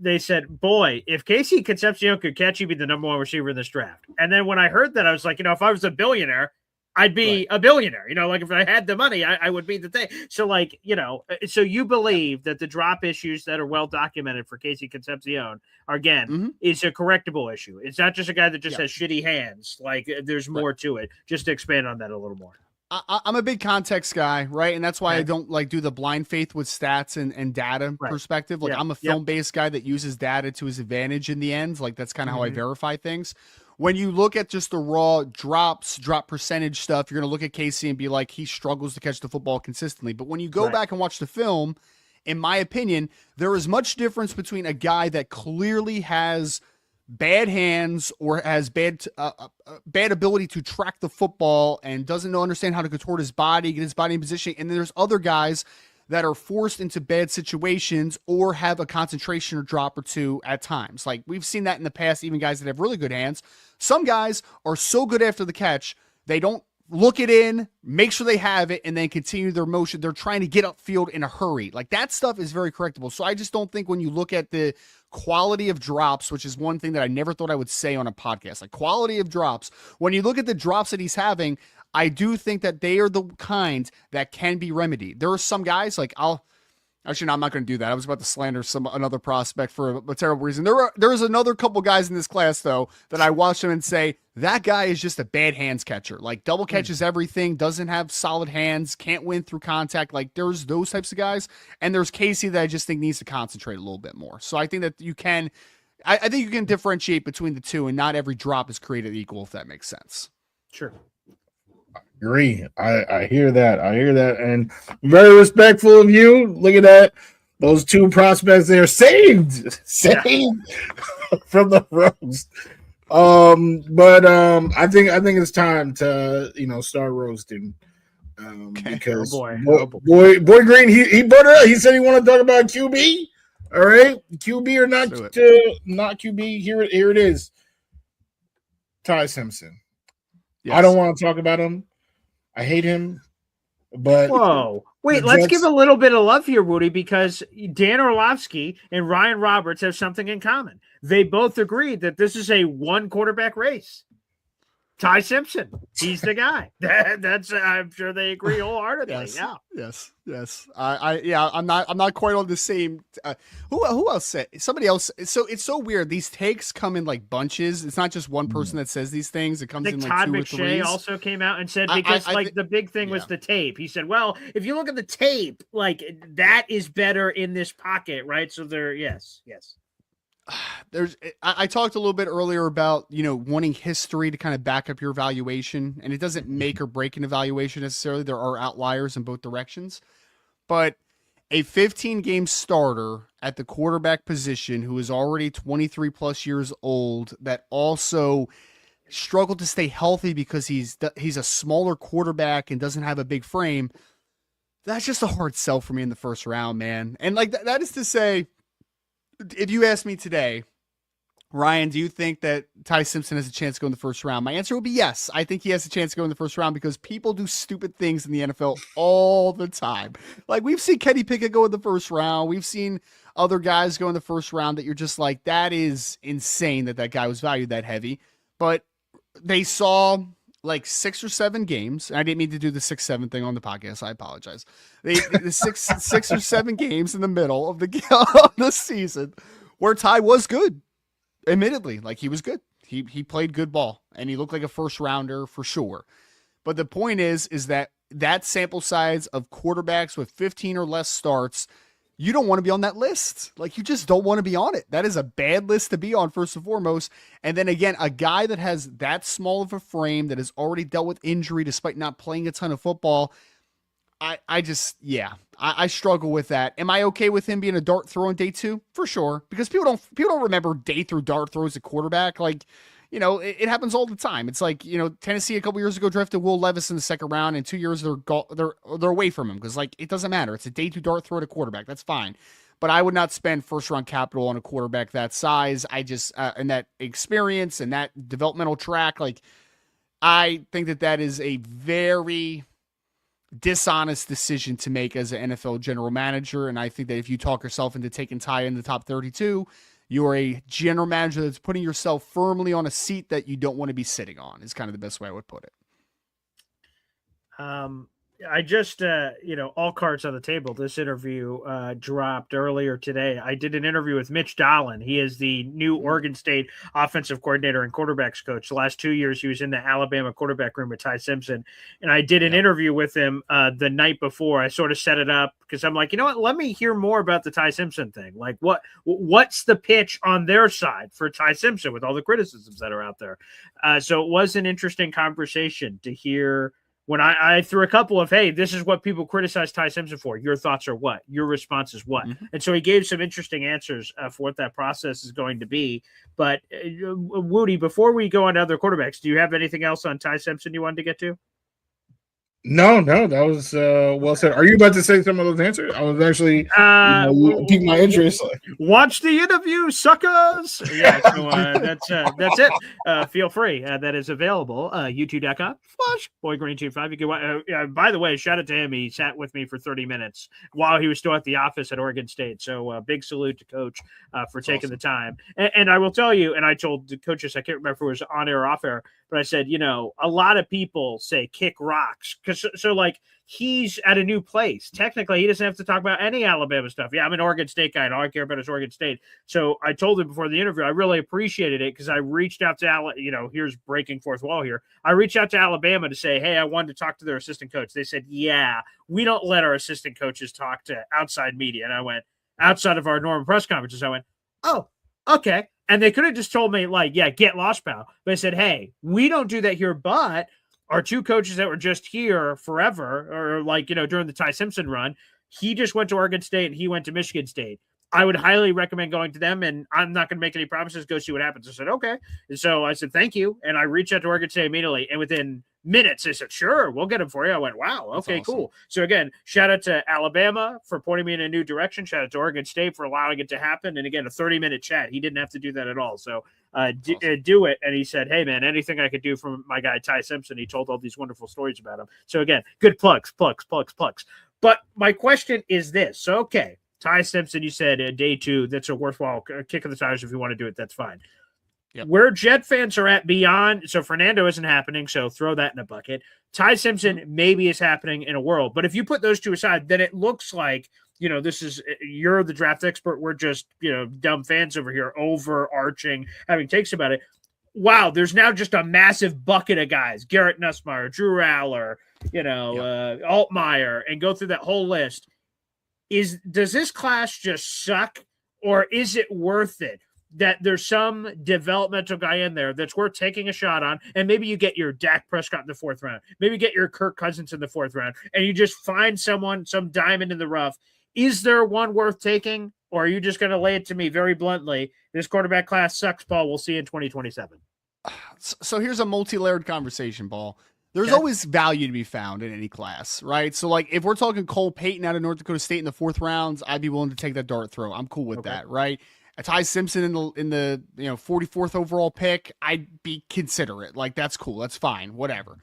They said, boy, if Casey Concepcion could catch, he'd be the number 1 receiver in this draft. And then when I heard that, I was like, if I was a billionaire, I'd be a billionaire. Like if I had the money, I would be the thing. So like, so you believe that the drop issues that are well documented for Casey Concepcion are, again, is a correctable issue. It's not just a guy that just has shitty hands. Like there's more to it. Just to expand on that a little more. I'm a big context guy, right? And that's why I don't like do the blind faith with stats and data perspective. Like I'm a film-based guy that uses data to his advantage in the end. Like that's kind of how I verify things. When you look at just the raw drop percentage stuff, you're going to look at Casey and be like, he struggles to catch the football consistently. But when you go back and watch the film, in my opinion, there is much difference between a guy that clearly has bad hands or has bad ability to track the football and doesn't understand how to contort his body, get his body in position. And then there's other guys that are forced into bad situations or have a concentration or drop or two at times. Like we've seen that in the past, even guys that have really good hands. Some guys are so good after the catch, they don't look it in, make sure they have it, and then continue their motion. They're trying to get upfield in a hurry. Like that stuff is very correctable. So I just don't think when you look at the quality of drops, which is one thing that I never thought I would say on a podcast, like quality of drops, when you look at the drops that he's having, I do think that they are the kind that can be remedied. There are some guys like I'm not going to do that. I was about to slander another prospect for a terrible reason. There is another couple guys in this class though that I watch them and say that guy is just a bad hands catcher. Like double catches everything, doesn't have solid hands, can't win through contact. Like there's those types of guys, and there's Casey that I just think needs to concentrate a little bit more. So I think that you can, I think you can differentiate between the two, and not every drop is created equal. If that makes sense. Sure. Agree. I hear that. And very respectful of you. Look at that. Those two prospects there saved from the roast. But I think it's time to start roasting. Because boy Green, he brought it up. He said he wanted to talk about QB. All right, QB or not QB. Here it is. Ty Simpson. Yes. I don't want to talk about him. I hate him, but wait, let's give a little bit of love here, Wudi, because Dan Orlovsky and Ryan Roberts have something in common. They both agreed that this is a one quarterback race. Ty Simpson, he's the guy. That's I'm sure they agree wholeheartedly. Yes. I'm not quite on the same. Who else said? Somebody else. So it's so weird. These takes come in like bunches. It's not just one person that says these things. It comes in like Todd two McShay or threes. Also came out and said because the big thing was the tape. He said, well, if you look at the tape, like that is better in this pocket, right? So yes. I talked a little bit earlier about, wanting history to kind of back up your evaluation, and it doesn't make or break an evaluation necessarily. There are outliers in both directions, but a 15-game starter at the quarterback position who is already 23 plus years old that also struggled to stay healthy because he's a smaller quarterback and doesn't have a big frame. That's just a hard sell for me in the first round, man. And like that is to say, if you ask me today, Ryan, do you think that Ty Simpson has a chance to go in the first round? My answer would be yes. I think he has a chance to go in the first round because people do stupid things in the NFL all the time. Like we've seen Kenny Pickett go in the first round. We've seen other guys go in the first round that you're just like, that is insane that guy was valued that heavy. But they saw like 6 or 7 games. I didn't mean to do the 6-7 thing on the podcast. I apologize. The six or 7 games in the middle of the season where Ty was good. Admittedly, like he was good. He played good ball and he looked like a first rounder for sure. But the point is that sample size of quarterbacks with 15 or less starts, you don't want to be on that list. Like you just don't want to be on it. That is a bad list to be on first and foremost. And then again, a guy that has that small of a frame that has already dealt with injury despite not playing a ton of football. I struggle with that. Am I okay with him being a dart throw on day 2? For sure. Because people don't remember day through dart throws at quarterback. Like, it happens all the time. It's like, Tennessee a couple years ago drafted Will Levis in the second round, and 2 years they're away from him because like it doesn't matter. It's a day 2 dart throw at a quarterback. That's fine. But I would not spend first round capital on a quarterback that size. I just and that experience and that developmental track. Like, I think that is a very dishonest decision to make as an NFL general manager. And I think that if you talk yourself into taking Ty in the top 32, you are a general manager that's putting yourself firmly on a seat that you don't want to be sitting on, is kind of the best way I would put it. I just, all cards on the table. This interview dropped earlier today. I did an interview with Mitch Dolan. He is the new Oregon State offensive coordinator and quarterbacks coach. The last 2 years, he was in the Alabama quarterback room with Ty Simpson. And I did an interview with him the night before. I sort of set it up because I'm like, you know what? Let me hear more about the Ty Simpson thing. Like, what's the pitch on their side for Ty Simpson with all the criticisms that are out there? So it was an interesting conversation to hear. When I threw a couple of, hey, this is what people criticize Ty Simpson for. Your thoughts are what? Your response is what? Mm-hmm. And so he gave some interesting answers for what that process is going to be. But Wudi, before we go on to other quarterbacks, do you have anything else on Ty Simpson you wanted to get to? No, that was well said. Are you about to say some of those answers? I was actually piqued my interest. Watch the interview, suckers. Yeah, so that's it. Feel free. That is available. YouTube.com/BoyGreen25. You can. By the way, shout out to him. He sat with me for 30 minutes while he was still at the office at Oregon State. So big salute to Coach for taking the time. And I will tell you, and I told the coaches, I can't remember if it was on air or off air, but I said, a lot of people say kick rocks. So like he's at a new place. Technically, he doesn't have to talk about any Alabama stuff. Yeah, I'm an Oregon State guy, and all I care about is Oregon State. So I told him before the interview, I really appreciated it because I reached out to here's breaking fourth wall here. I reached out to Alabama to say, hey, I wanted to talk to their assistant coach. They said, yeah, we don't let our assistant coaches talk to outside media. And I went, outside of our normal press conferences, I went, oh, okay. And they could have just told me, like, yeah, get lost, pal. But I said, hey, we don't do that here, but our two coaches that were just here forever, or during the Ty Simpson run, he just went to Oregon State and he went to Michigan State. I would highly recommend going to them, and I'm not going to make any promises. Go see what happens. I said, okay. And so I said, thank you. And I reached out to Oregon State immediately. And within minutes, they said, sure, we'll get him for you. I went, wow, okay, awesome. Cool. So again, shout out to Alabama for pointing me in a new direction. Shout out to Oregon State for allowing it to happen. And again, a 30-minute chat. He didn't have to do that at all. So do it. And he said, hey, man, anything I could do for my guy, Ty Simpson. He told all these wonderful stories about him. So again, good plugs. But my question is this. So, okay. Ty Simpson, you said day 2, that's a worthwhile kick of the tires. If you want to do it, that's fine. Yep. Where Jet fans are at beyond, so Fernando isn't happening, so throw that in a bucket. Ty Simpson maybe is happening in a world, but if you put those two aside, then it looks like, this is, you're the draft expert. We're just, dumb fans over here, overarching, having takes about it. Wow, there's now just a massive bucket of guys, Garrett Nussmeier, Drew Aller, Altmaier, and go through that whole list. Does this class just suck, or is it worth it that there's some developmental guy in there that's worth taking a shot on, and maybe you get your Dak Prescott in the 4th round, maybe you get your Kirk Cousins in the 4th round, and you just find some diamond in the rough? Is there one worth taking, or are you just going to lay it to me very bluntly, this quarterback class sucks, Paul, we'll see you in 2027? So here's a multi-layered conversation, Paul. There's always value to be found in any class, right? So, like, if we're talking Cole Payton out of North Dakota State in the 4th rounds, I'd be willing to take that dart throw. I'm cool with that, right? A Ty Simpson in the 44th overall pick, I'd be considerate. Like, that's cool. That's fine. Whatever.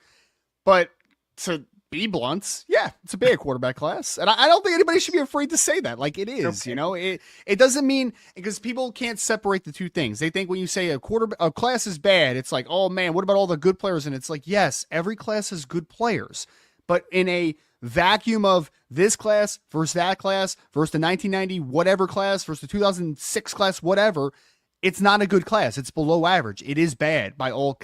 But to be blunt, yeah, it's a bad quarterback class. And I don't think anybody should be afraid to say that. Like, it is, it doesn't mean, because people can't separate the two things. They think when you say a class is bad, it's like, oh man, what about all the good players? And it's like, yes, every class has good players, but in a vacuum of this class versus that class versus the 1990 whatever class versus the 2006 class, whatever, it's not a good class. It's below average. It is bad by all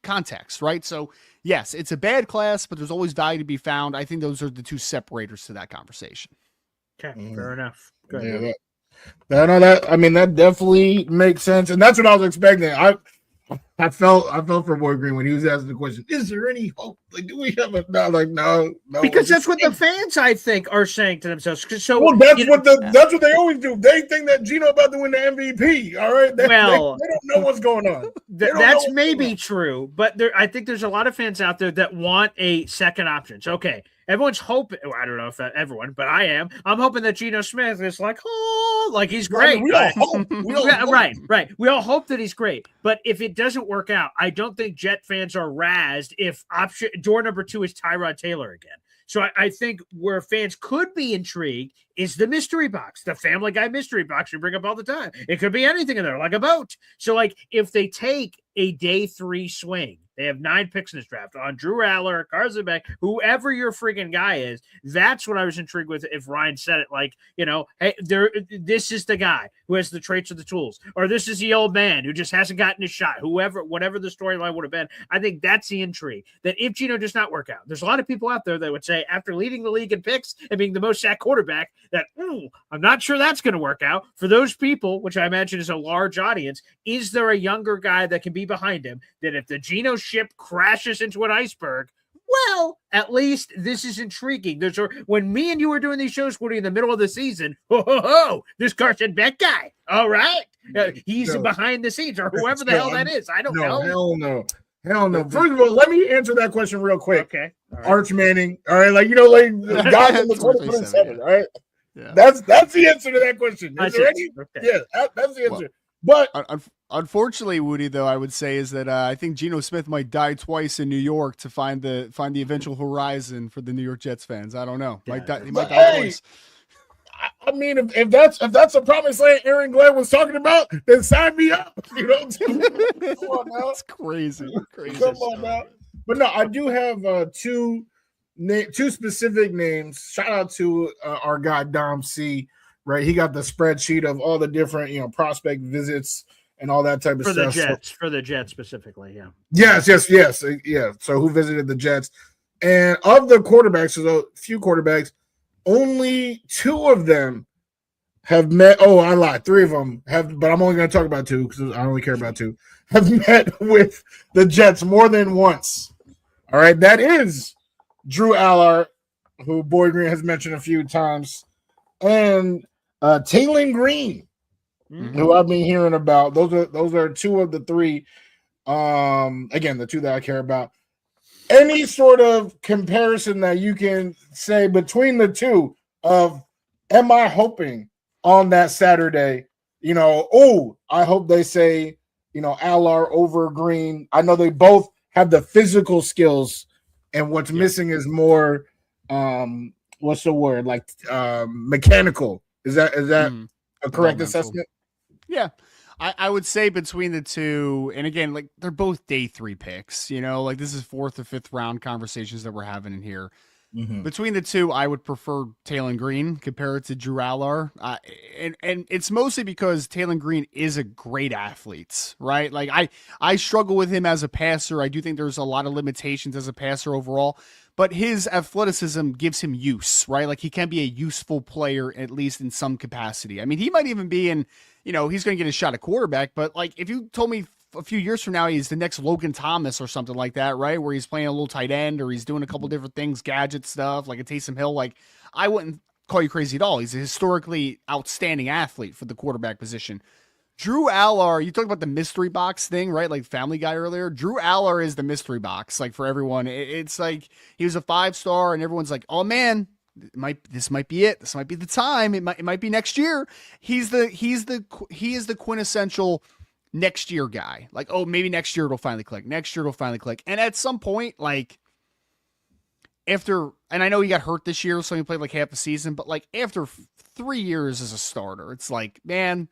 context, right? So yes, it's a bad class, but there's always value to be found. I think those are the two separators to that conversation. Okay, fair enough. Good. Yeah, that definitely makes sense, and that's what I was expecting. I felt for Boy Green when he was asking the question, is there any hope? Like, do we have no? Because that's what the fans, I think, are saying to themselves. So, well, that's what they always do. They think that Geno about to win the MVP. All right. They don't know what's going on. That's maybe true, but I think there's a lot of fans out there that want a second option. So, okay. Everyone's hoping, I don't know if everyone, but I am. I'm hoping that Geno Smith is like, he's great. We all hope. Right. We all hope that he's great. But if it doesn't work out, I don't think Jet fans are razzed if door number 2 is Tyrod Taylor again. So I think where fans could be intrigued is the mystery box, the Family Guy mystery box we bring up all the time. It could be anything in there, like a boat. So, like, if they take a day 3 swing, They have 9 picks in this draft on Drew Aller, Carson Beck, whoever your freaking guy is. That's what I was intrigued with. If Ryan said it, like, hey, this is the guy who has the traits of the tools, or this is the old man who just hasn't gotten his shot. Whatever the storyline would have been, I think that's the intrigue. That if Geno does not work out, there's a lot of people out there that would say, after leading the league in picks and being the most sacked quarterback, that I'm not sure that's going to work out. For those people, which I imagine is a large audience, is there a younger guy that can be behind him that if the Geno ship crashes into an iceberg, well, at least this is intriguing. When me and you were doing these shows, Woody, in the middle of the season, this Carson Beck guy, all right, he's behind the scenes, or whoever the hell that is. I don't know. Hell no. First of all, let me answer that question real quick. Okay. Right. Arch Manning. All right, like the guy in the 2027. All right. Yeah. That's the answer to that question. Is there any? Okay. Yeah, that's the answer. But unfortunately, Woody, though, I would say is that I think Geno Smith might die twice in New York to find the eventual horizon for the New York Jets fans. I don't know. Yeah, he might die twice. I mean, if that's a promised land Aaron Glenn was talking about, then sign me up. Come on now. That's crazy. Come on now. But no, I do have two specific names. Shout out to our guy Dom C. Right, he got the spreadsheet of all the different prospect visits and all that type of stuff. For the Jets specifically, yeah. Yes, yeah. So who visited the Jets? And of the quarterbacks, there's a few quarterbacks. Only 2 of them have met. Oh, I lied. 3 of them have, but I'm only going to talk about 2 because I only care about 2. Have met with the Jets more than once. All right, that is Drew Aller, who Boy Green has mentioned a few times, and Taylor Green, who I've been hearing about. Those are 2 of the 3. Again, the 2 that I care about. Any sort of comparison that you can say between the 2 of, am I hoping on that Saturday, I hope they say, Aller over Green. I know they both have the physical skills, and what's missing is more, what's the word? Like mechanical. Is that a correct assessment? Yeah. I would say between the 2, and again, like they're both day 3 picks, like this is 4th or 5th round conversations that we're having in here. Mm-hmm. Between the 2, I would prefer Taylor Green compared to Drew Aller. And it's mostly because Taylor Green is a great athlete, right? Like I struggle with him as a passer. I do think there's a lot of limitations as a passer overall, but his athleticism gives him use, right? Like he can be a useful player, at least in some capacity. I mean, he might even be in, he's going to get a shot at quarterback, but like if you told me a few years from now he's the next Logan Thomas or something like that, right? Where he's playing a little tight end or he's doing a couple different things, gadget stuff, like a Taysom Hill, like I wouldn't call you crazy at all. He's a historically outstanding athlete for the quarterback position. Drew Aller, you talked about the mystery box thing, right? Like Family Guy earlier. Drew Aller is the mystery box, like for everyone. It's like he was a 5-star and everyone's like, oh man, this might be it. This might be the time. It might be next year. He is the quintessential next year guy. Like, oh, maybe next year it'll finally click. And at some point, like after, and I know he got hurt this year, so he played like half the season, but like after 3 years as a starter, it's like, man,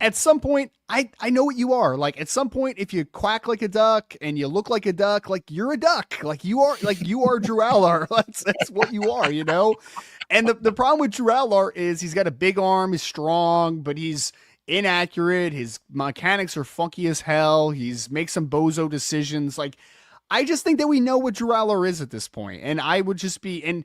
at some point, I know what you are. Like at some point, if you quack like a duck and you look like a duck, like you're a duck. Like you are Drew Aller. That's what you are, And the problem with Drew Aller is he's got a big arm, he's strong, but he's inaccurate. His mechanics are funky as hell. He's makes some bozo decisions. Like I just think that we know what Drew Aller is at this point. And I would just be, and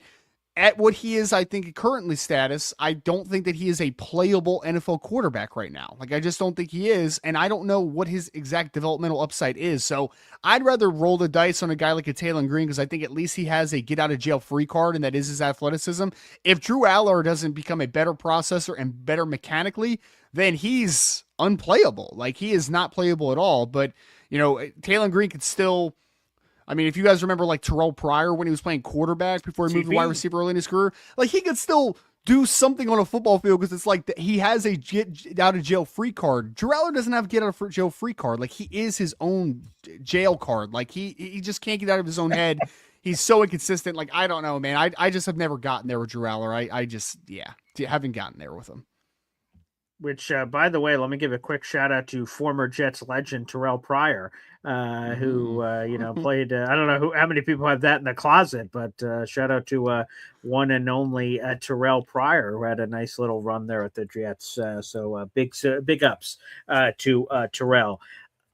at what he is, I think currently status, I don't think that he is a playable NFL quarterback right now. Like, I just don't think he is. And I don't know what his exact developmental upside is. So I'd rather roll the dice on a guy like a Taylor Green, because I think at least he has a get out of jail free card, and that is his athleticism. If Drew Aller doesn't become a better processor and better mechanically, then he's unplayable. Like, he is not playable at all. But, Taylor Green could still, I mean, if you guys remember like Terrell Pryor when he was playing quarterback before he moved to wide receiver early in his career, like he could still do something on a football field because it's like he has a get out of jail free card. Drew Aller doesn't have a get out of jail free card. Like, he is his own jail card. Like he just can't get out of his own head. He's so inconsistent. Like, I don't know, man. I just have never gotten there with Drew Aller. I just haven't gotten there with him. Which, by the way, let me give a quick shout out to former Jets legend Terrell Pryor, who played. I don't know how many people have that in the closet, but shout out to one and only Terrell Pryor, who had a nice little run there at the Jets. So big ups to Terrell.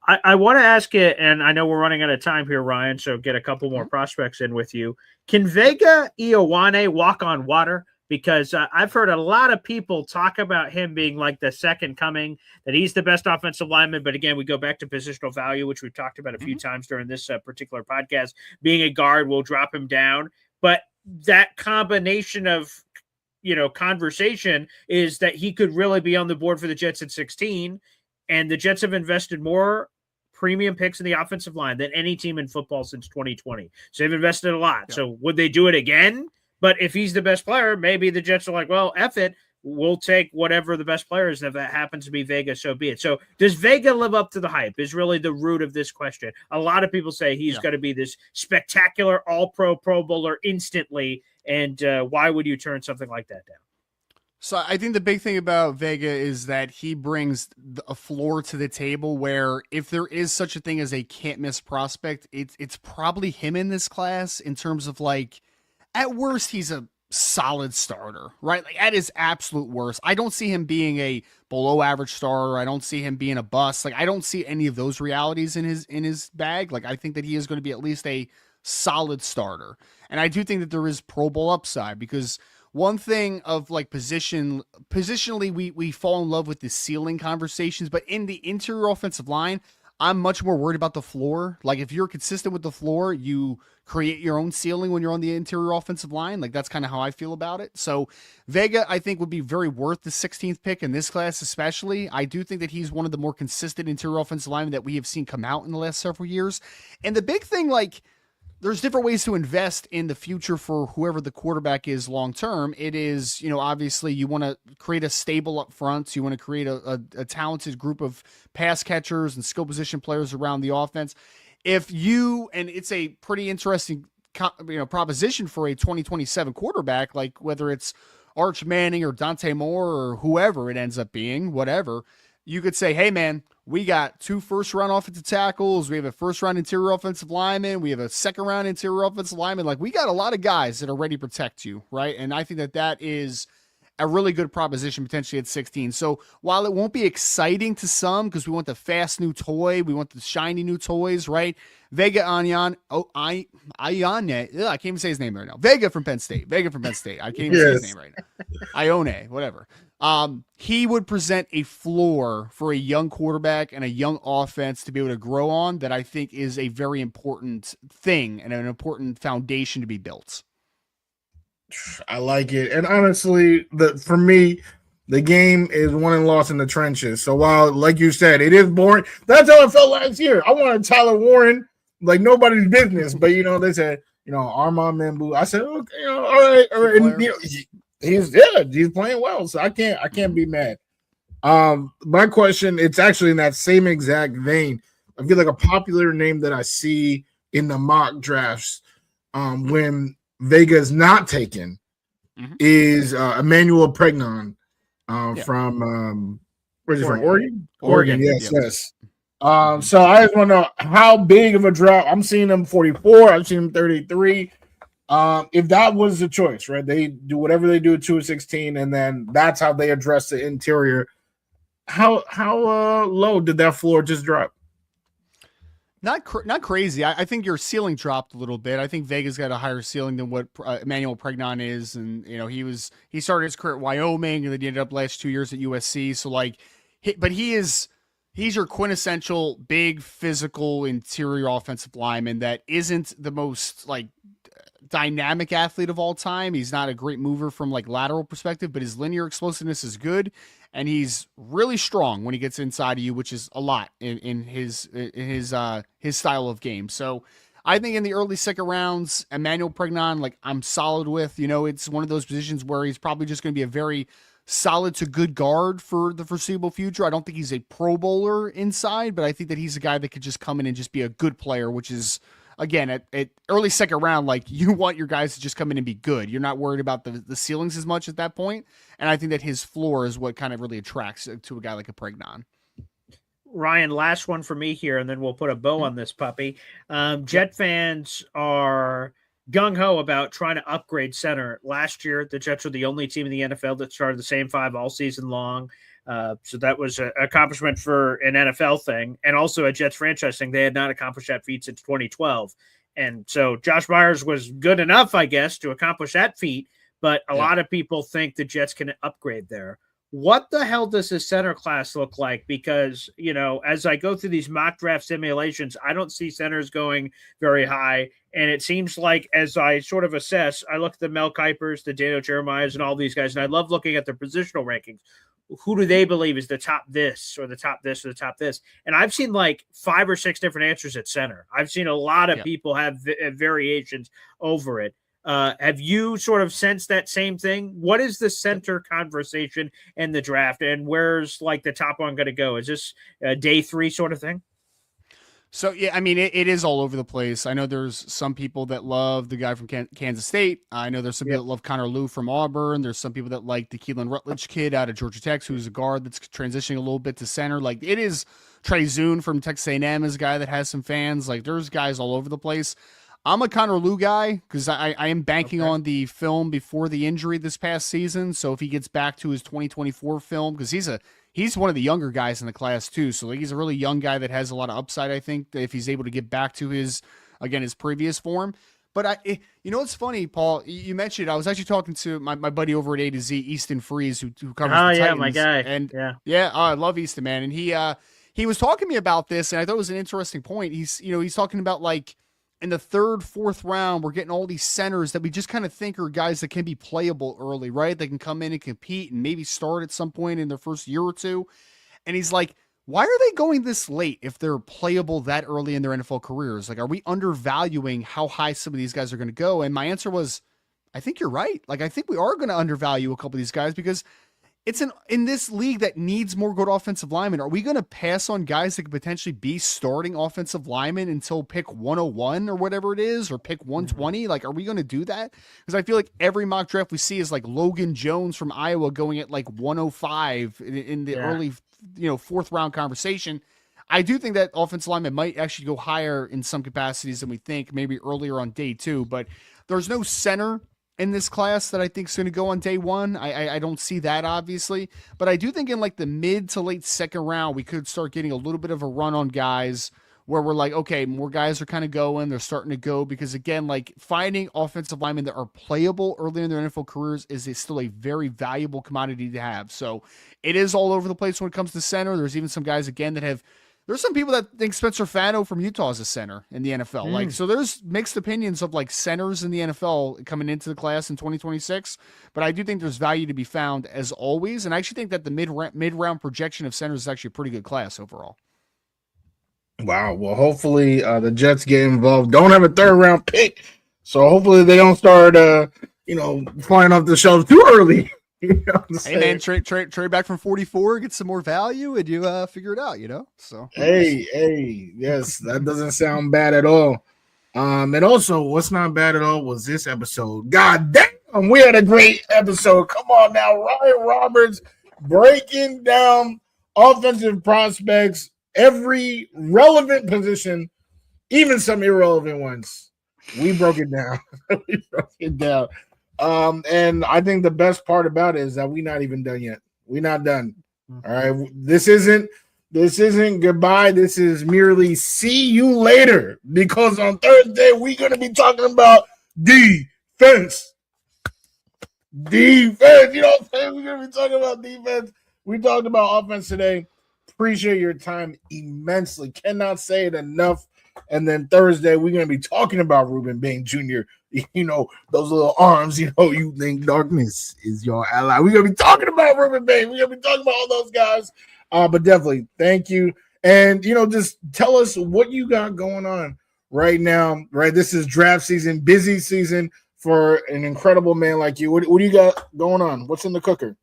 I want to ask you, and I know we're running out of time here, Ryan. So get a couple more prospects in with you. Can Vega Ioane walk on water? Because I've heard a lot of people talk about him being like the second coming, that he's the best offensive lineman. But again, we go back to positional value, which we've talked about a few times during this particular podcast. Being a guard will drop him down. But that combination of, conversation is that he could really be on the board for the Jets at 16. And the Jets have invested more premium picks in the offensive line than any team in football since 2020. So they've invested a lot. Yeah. So would they do it again? But if he's the best player, maybe the Jets are like, well, F it. We'll take whatever the best player is. And if that happens to be Vega, so be it. So does Vega live up to the hype is really the root of this question. A lot of people say he's going to be this spectacular all-pro Pro Bowler instantly. And why would you turn something like that down? So I think the big thing about Vega is that he brings a floor to the table where if there is such a thing as a can't-miss prospect, it's probably him in this class in terms of like, at worst, he's a solid starter, right? Like at his absolute worst. I don't see him being a below average starter. I don't see him being a bust. Like I don't see any of those realities in his bag. Like I think that he is going to be at least a solid starter. And I do think that there is Pro Bowl upside because one thing of like positionally, we fall in love with the ceiling conversations, but in the interior offensive line, I'm much more worried about the floor. Like if you're consistent with the floor, you create your own ceiling when you're on the interior offensive line. Like that's kind of how I feel about it. So Vega, I think would be very worth the 16th pick in this class, especially. I do think that he's one of the more consistent interior offensive linemen that we have seen come out in the last several years. And the big thing, like, there's different ways to invest in the future for whoever the quarterback is long-term. It is, obviously you want to create a stable up front. You want to create a talented group of pass catchers and skill position players around the offense. And it's a pretty interesting, proposition for a 2027 quarterback, like whether it's Arch Manning or Dante Moore or whoever it ends up being, whatever, you could say, hey man, we got 2 first-round offensive tackles. We have a first-round interior offensive lineman. We have a second-round interior offensive lineman. Like, we got a lot of guys that are ready to protect you, right? And I think that is a really good proposition potentially at 16. So while it won't be exciting to some because we want the fast new toy, we want the shiny new toys, right? Vega Ioane, I can't even say his name right now. Vega from Penn State. I can't even say his name right now. Ione, whatever. He would present a floor for a young quarterback and a young offense to be able to grow on that I think is a very important thing and an important foundation to be built. I like it. And honestly, for me, the game is won and lost in the trenches. So while, like you said, it is boring, that's how it felt last year. I wanted Tyler Warren like nobody's business, but they said, Armand Mambu. I said, okay, all right. And, he's playing well, so I can't be mad. My question, it's actually in that same exact vein. I feel like a popular name that I see in the mock drafts when Vega is not taken is Emmanuel Pregnon from where's he from? Oregon. Yes. So I just want to know how big of a drop. I'm seeing him 44. I've seen him 33. If that was the choice, right? They do whatever they do at 2-16, and then that's how they address the interior. How low did that floor just drop? Not crazy. I think your ceiling dropped a little bit. I think Vega's got a higher ceiling than what Emmanuel Pregnon is, and he started his career at Wyoming, and then he ended up last 2 years at USC. So but he's your quintessential big physical interior offensive lineman that isn't the most dynamic athlete of all time. He's not a great mover from lateral perspective, but his linear explosiveness is good, and he's really strong when he gets inside of you, which is a lot in his style of game. So I think in the early second rounds, Emmanuel Pregnon, I'm solid with. It's one of those positions where he's probably just going to be a very solid to good guard for the foreseeable future. I don't think he's a Pro Bowler inside, but I think that he's a guy that could just come in and just be a good player, which is again, at early second round, like you want your guys to just come in and be good. You're not worried about the ceilings as much at that point. And I think that his floor is what kind of really attracts to a guy like a Pregnon. Ryan, last one for me here, and then we'll put a bow on this puppy. Jet fans are gung-ho about trying to upgrade center. Last year, the Jets were the only team in the NFL that started the same five all season long. So that was an accomplishment for an NFL thing, and also a Jets franchise thing. They had not accomplished that feat since 2012. And so Josh Myers was good enough, I guess, to accomplish that feat, but a lot of people think the Jets can upgrade there. What the hell does the center class look like? Because, as I go through these mock draft simulations, I don't see centers going very high. And it seems like as I sort of assess, I look at the Mel Kipers, the Daniel Jeremiahs, and all these guys, and I love looking at their positional rankings. Who do they believe is the top this or the top this or the top this? And I've seen like 5 or 6 different answers at center. I've seen a lot of people have variations over it. Have you sort of sensed that same thing? What is the center conversation in the draft, and where's like the top one going to go? Is this a day 3 sort of thing? So, yeah, I mean, it is all over the place. I know there's some people that love the guy from Kansas State. I know there's some people that love Connor Lew from Auburn. There's some people that like the Keelan Rutledge kid out of Georgia Tech, who's a guard that's transitioning a little bit to center. Like, it is Trey Zune from Texas A&M is a guy that has some fans. Like, there's guys all over the place. I'm a Connor Lew guy because I am banking on the film before the injury this past season. So if he gets back to his 2024 film, because he's one of the younger guys in the class too. So he's a really young guy that has a lot of upside, I think, if he's able to get back to his previous form. But what's funny, Paul, you mentioned, I was actually talking to my buddy over at A to Z, Easton Freeze, who covers the Titans. My guy. And I love Easton, man. And he was talking to me about this, and I thought it was an interesting point. He's talking about like, in the 3rd, 4th round, we're getting all these centers that we just kind of think are guys that can be playable early, right? They can come in and compete and maybe start at some point in their first year or two. And he's like, why are they going this late if they're playable that early in their NFL careers? Like, are we undervaluing how high some of these guys are going to go? And my answer was, I think you're right. Like, I think we are going to undervalue a couple of these guys because it's in this league that needs more good offensive linemen. Are we going to pass on guys that could potentially be starting offensive linemen until pick 101 or whatever it is, or pick 120? Like, are we going to do that? Because I feel like every mock draft we see is like Logan Jones from Iowa going at like 105 in the early, 4th round conversation. I do think that offensive linemen might actually go higher in some capacities than we think, maybe earlier on day 2, but there's no center in this class that I think is going to go on day 1. I don't see that, obviously. But I do think in like the mid to late 2nd round, we could start getting a little bit of a run on guys where we're like, okay, more guys are kind of going. They're starting to go because, again, like finding offensive linemen that are playable early in their NFL careers is still a very valuable commodity to have. So it is all over the place when it comes to center. There's even some guys, again, that have – there's some people that think Spencer Fano from Utah is a center in the NFL. Like, so there's mixed opinions of like centers in the NFL coming into the class in 2026. But I do think there's value to be found as always. And I actually think that the mid-round projection of centers is actually a pretty good class overall. Wow. Well, hopefully the Jets get involved. Don't have a 3rd round pick. So hopefully they don't start, flying off the shelves too early. Hey man, trade back from 44, get some more value, and you figure it out. So hey, yes, that doesn't sound bad at all. And also, what's not bad at all was this episode. God damn, we had a great episode. Come on now, Ryan Roberts breaking down offensive prospects, every relevant position, even some irrelevant ones. We broke it down. And I think the best part about it is that we're not even done yet. We're not done. All right. This isn't goodbye. This is merely see you later, because on Thursday we're going to be talking about defense. Defense. You know what I'm saying? We're going to be talking about defense. We talked about offense today. Appreciate your time immensely. Cannot say it enough. And then Thursday, we're going to be talking about Ruben Bain Jr. Those little arms, you think darkness is your ally. We're going to be talking about Ruben Bain. We're going to be talking about all those guys. But definitely, thank you. And, just tell us what you got going on right now, right? This is draft season, busy season for an incredible man like you. What do you got going on? What's in the cooker?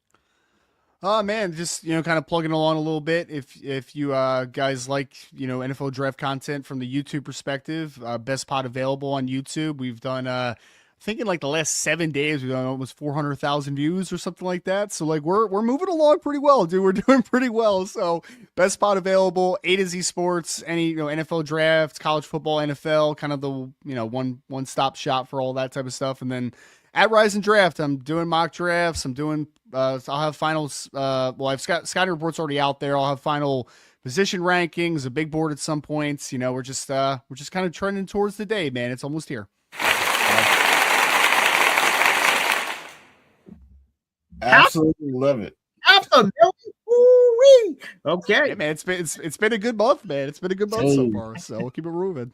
Oh man, just kind of plugging along a little bit. If you guys like NFL draft content from the YouTube perspective, best pod available on YouTube. We've done I think in like the last 7 days we've done almost 400,000 views or something like that. So like we're moving along pretty well, dude. We're doing pretty well. So best pod available, A to Z Sports, any NFL drafts, college football, NFL, kind of the one stop shop for all that type of stuff, and then. At Rise and Draft, I'm doing mock drafts. I'm doing. I'll have finals. I've Scotty reports already out there. I'll have final position rankings, a big board at some points. We're just kind of trending towards the day, man. It's almost here. Absolutely love it. Okay, yeah, man. It's been a good month, man. It's been a good month so far. So we'll keep it moving.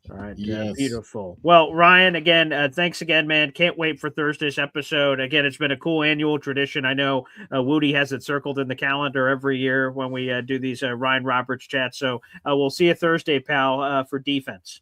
All right. Yes. Beautiful. Well, Ryan, again, thanks again, man. Can't wait for Thursday's episode. Again, it's been a cool annual tradition. I know Wudi has it circled in the calendar every year when we do these Ryan Roberts chats. So we'll see you Thursday, pal, for defense.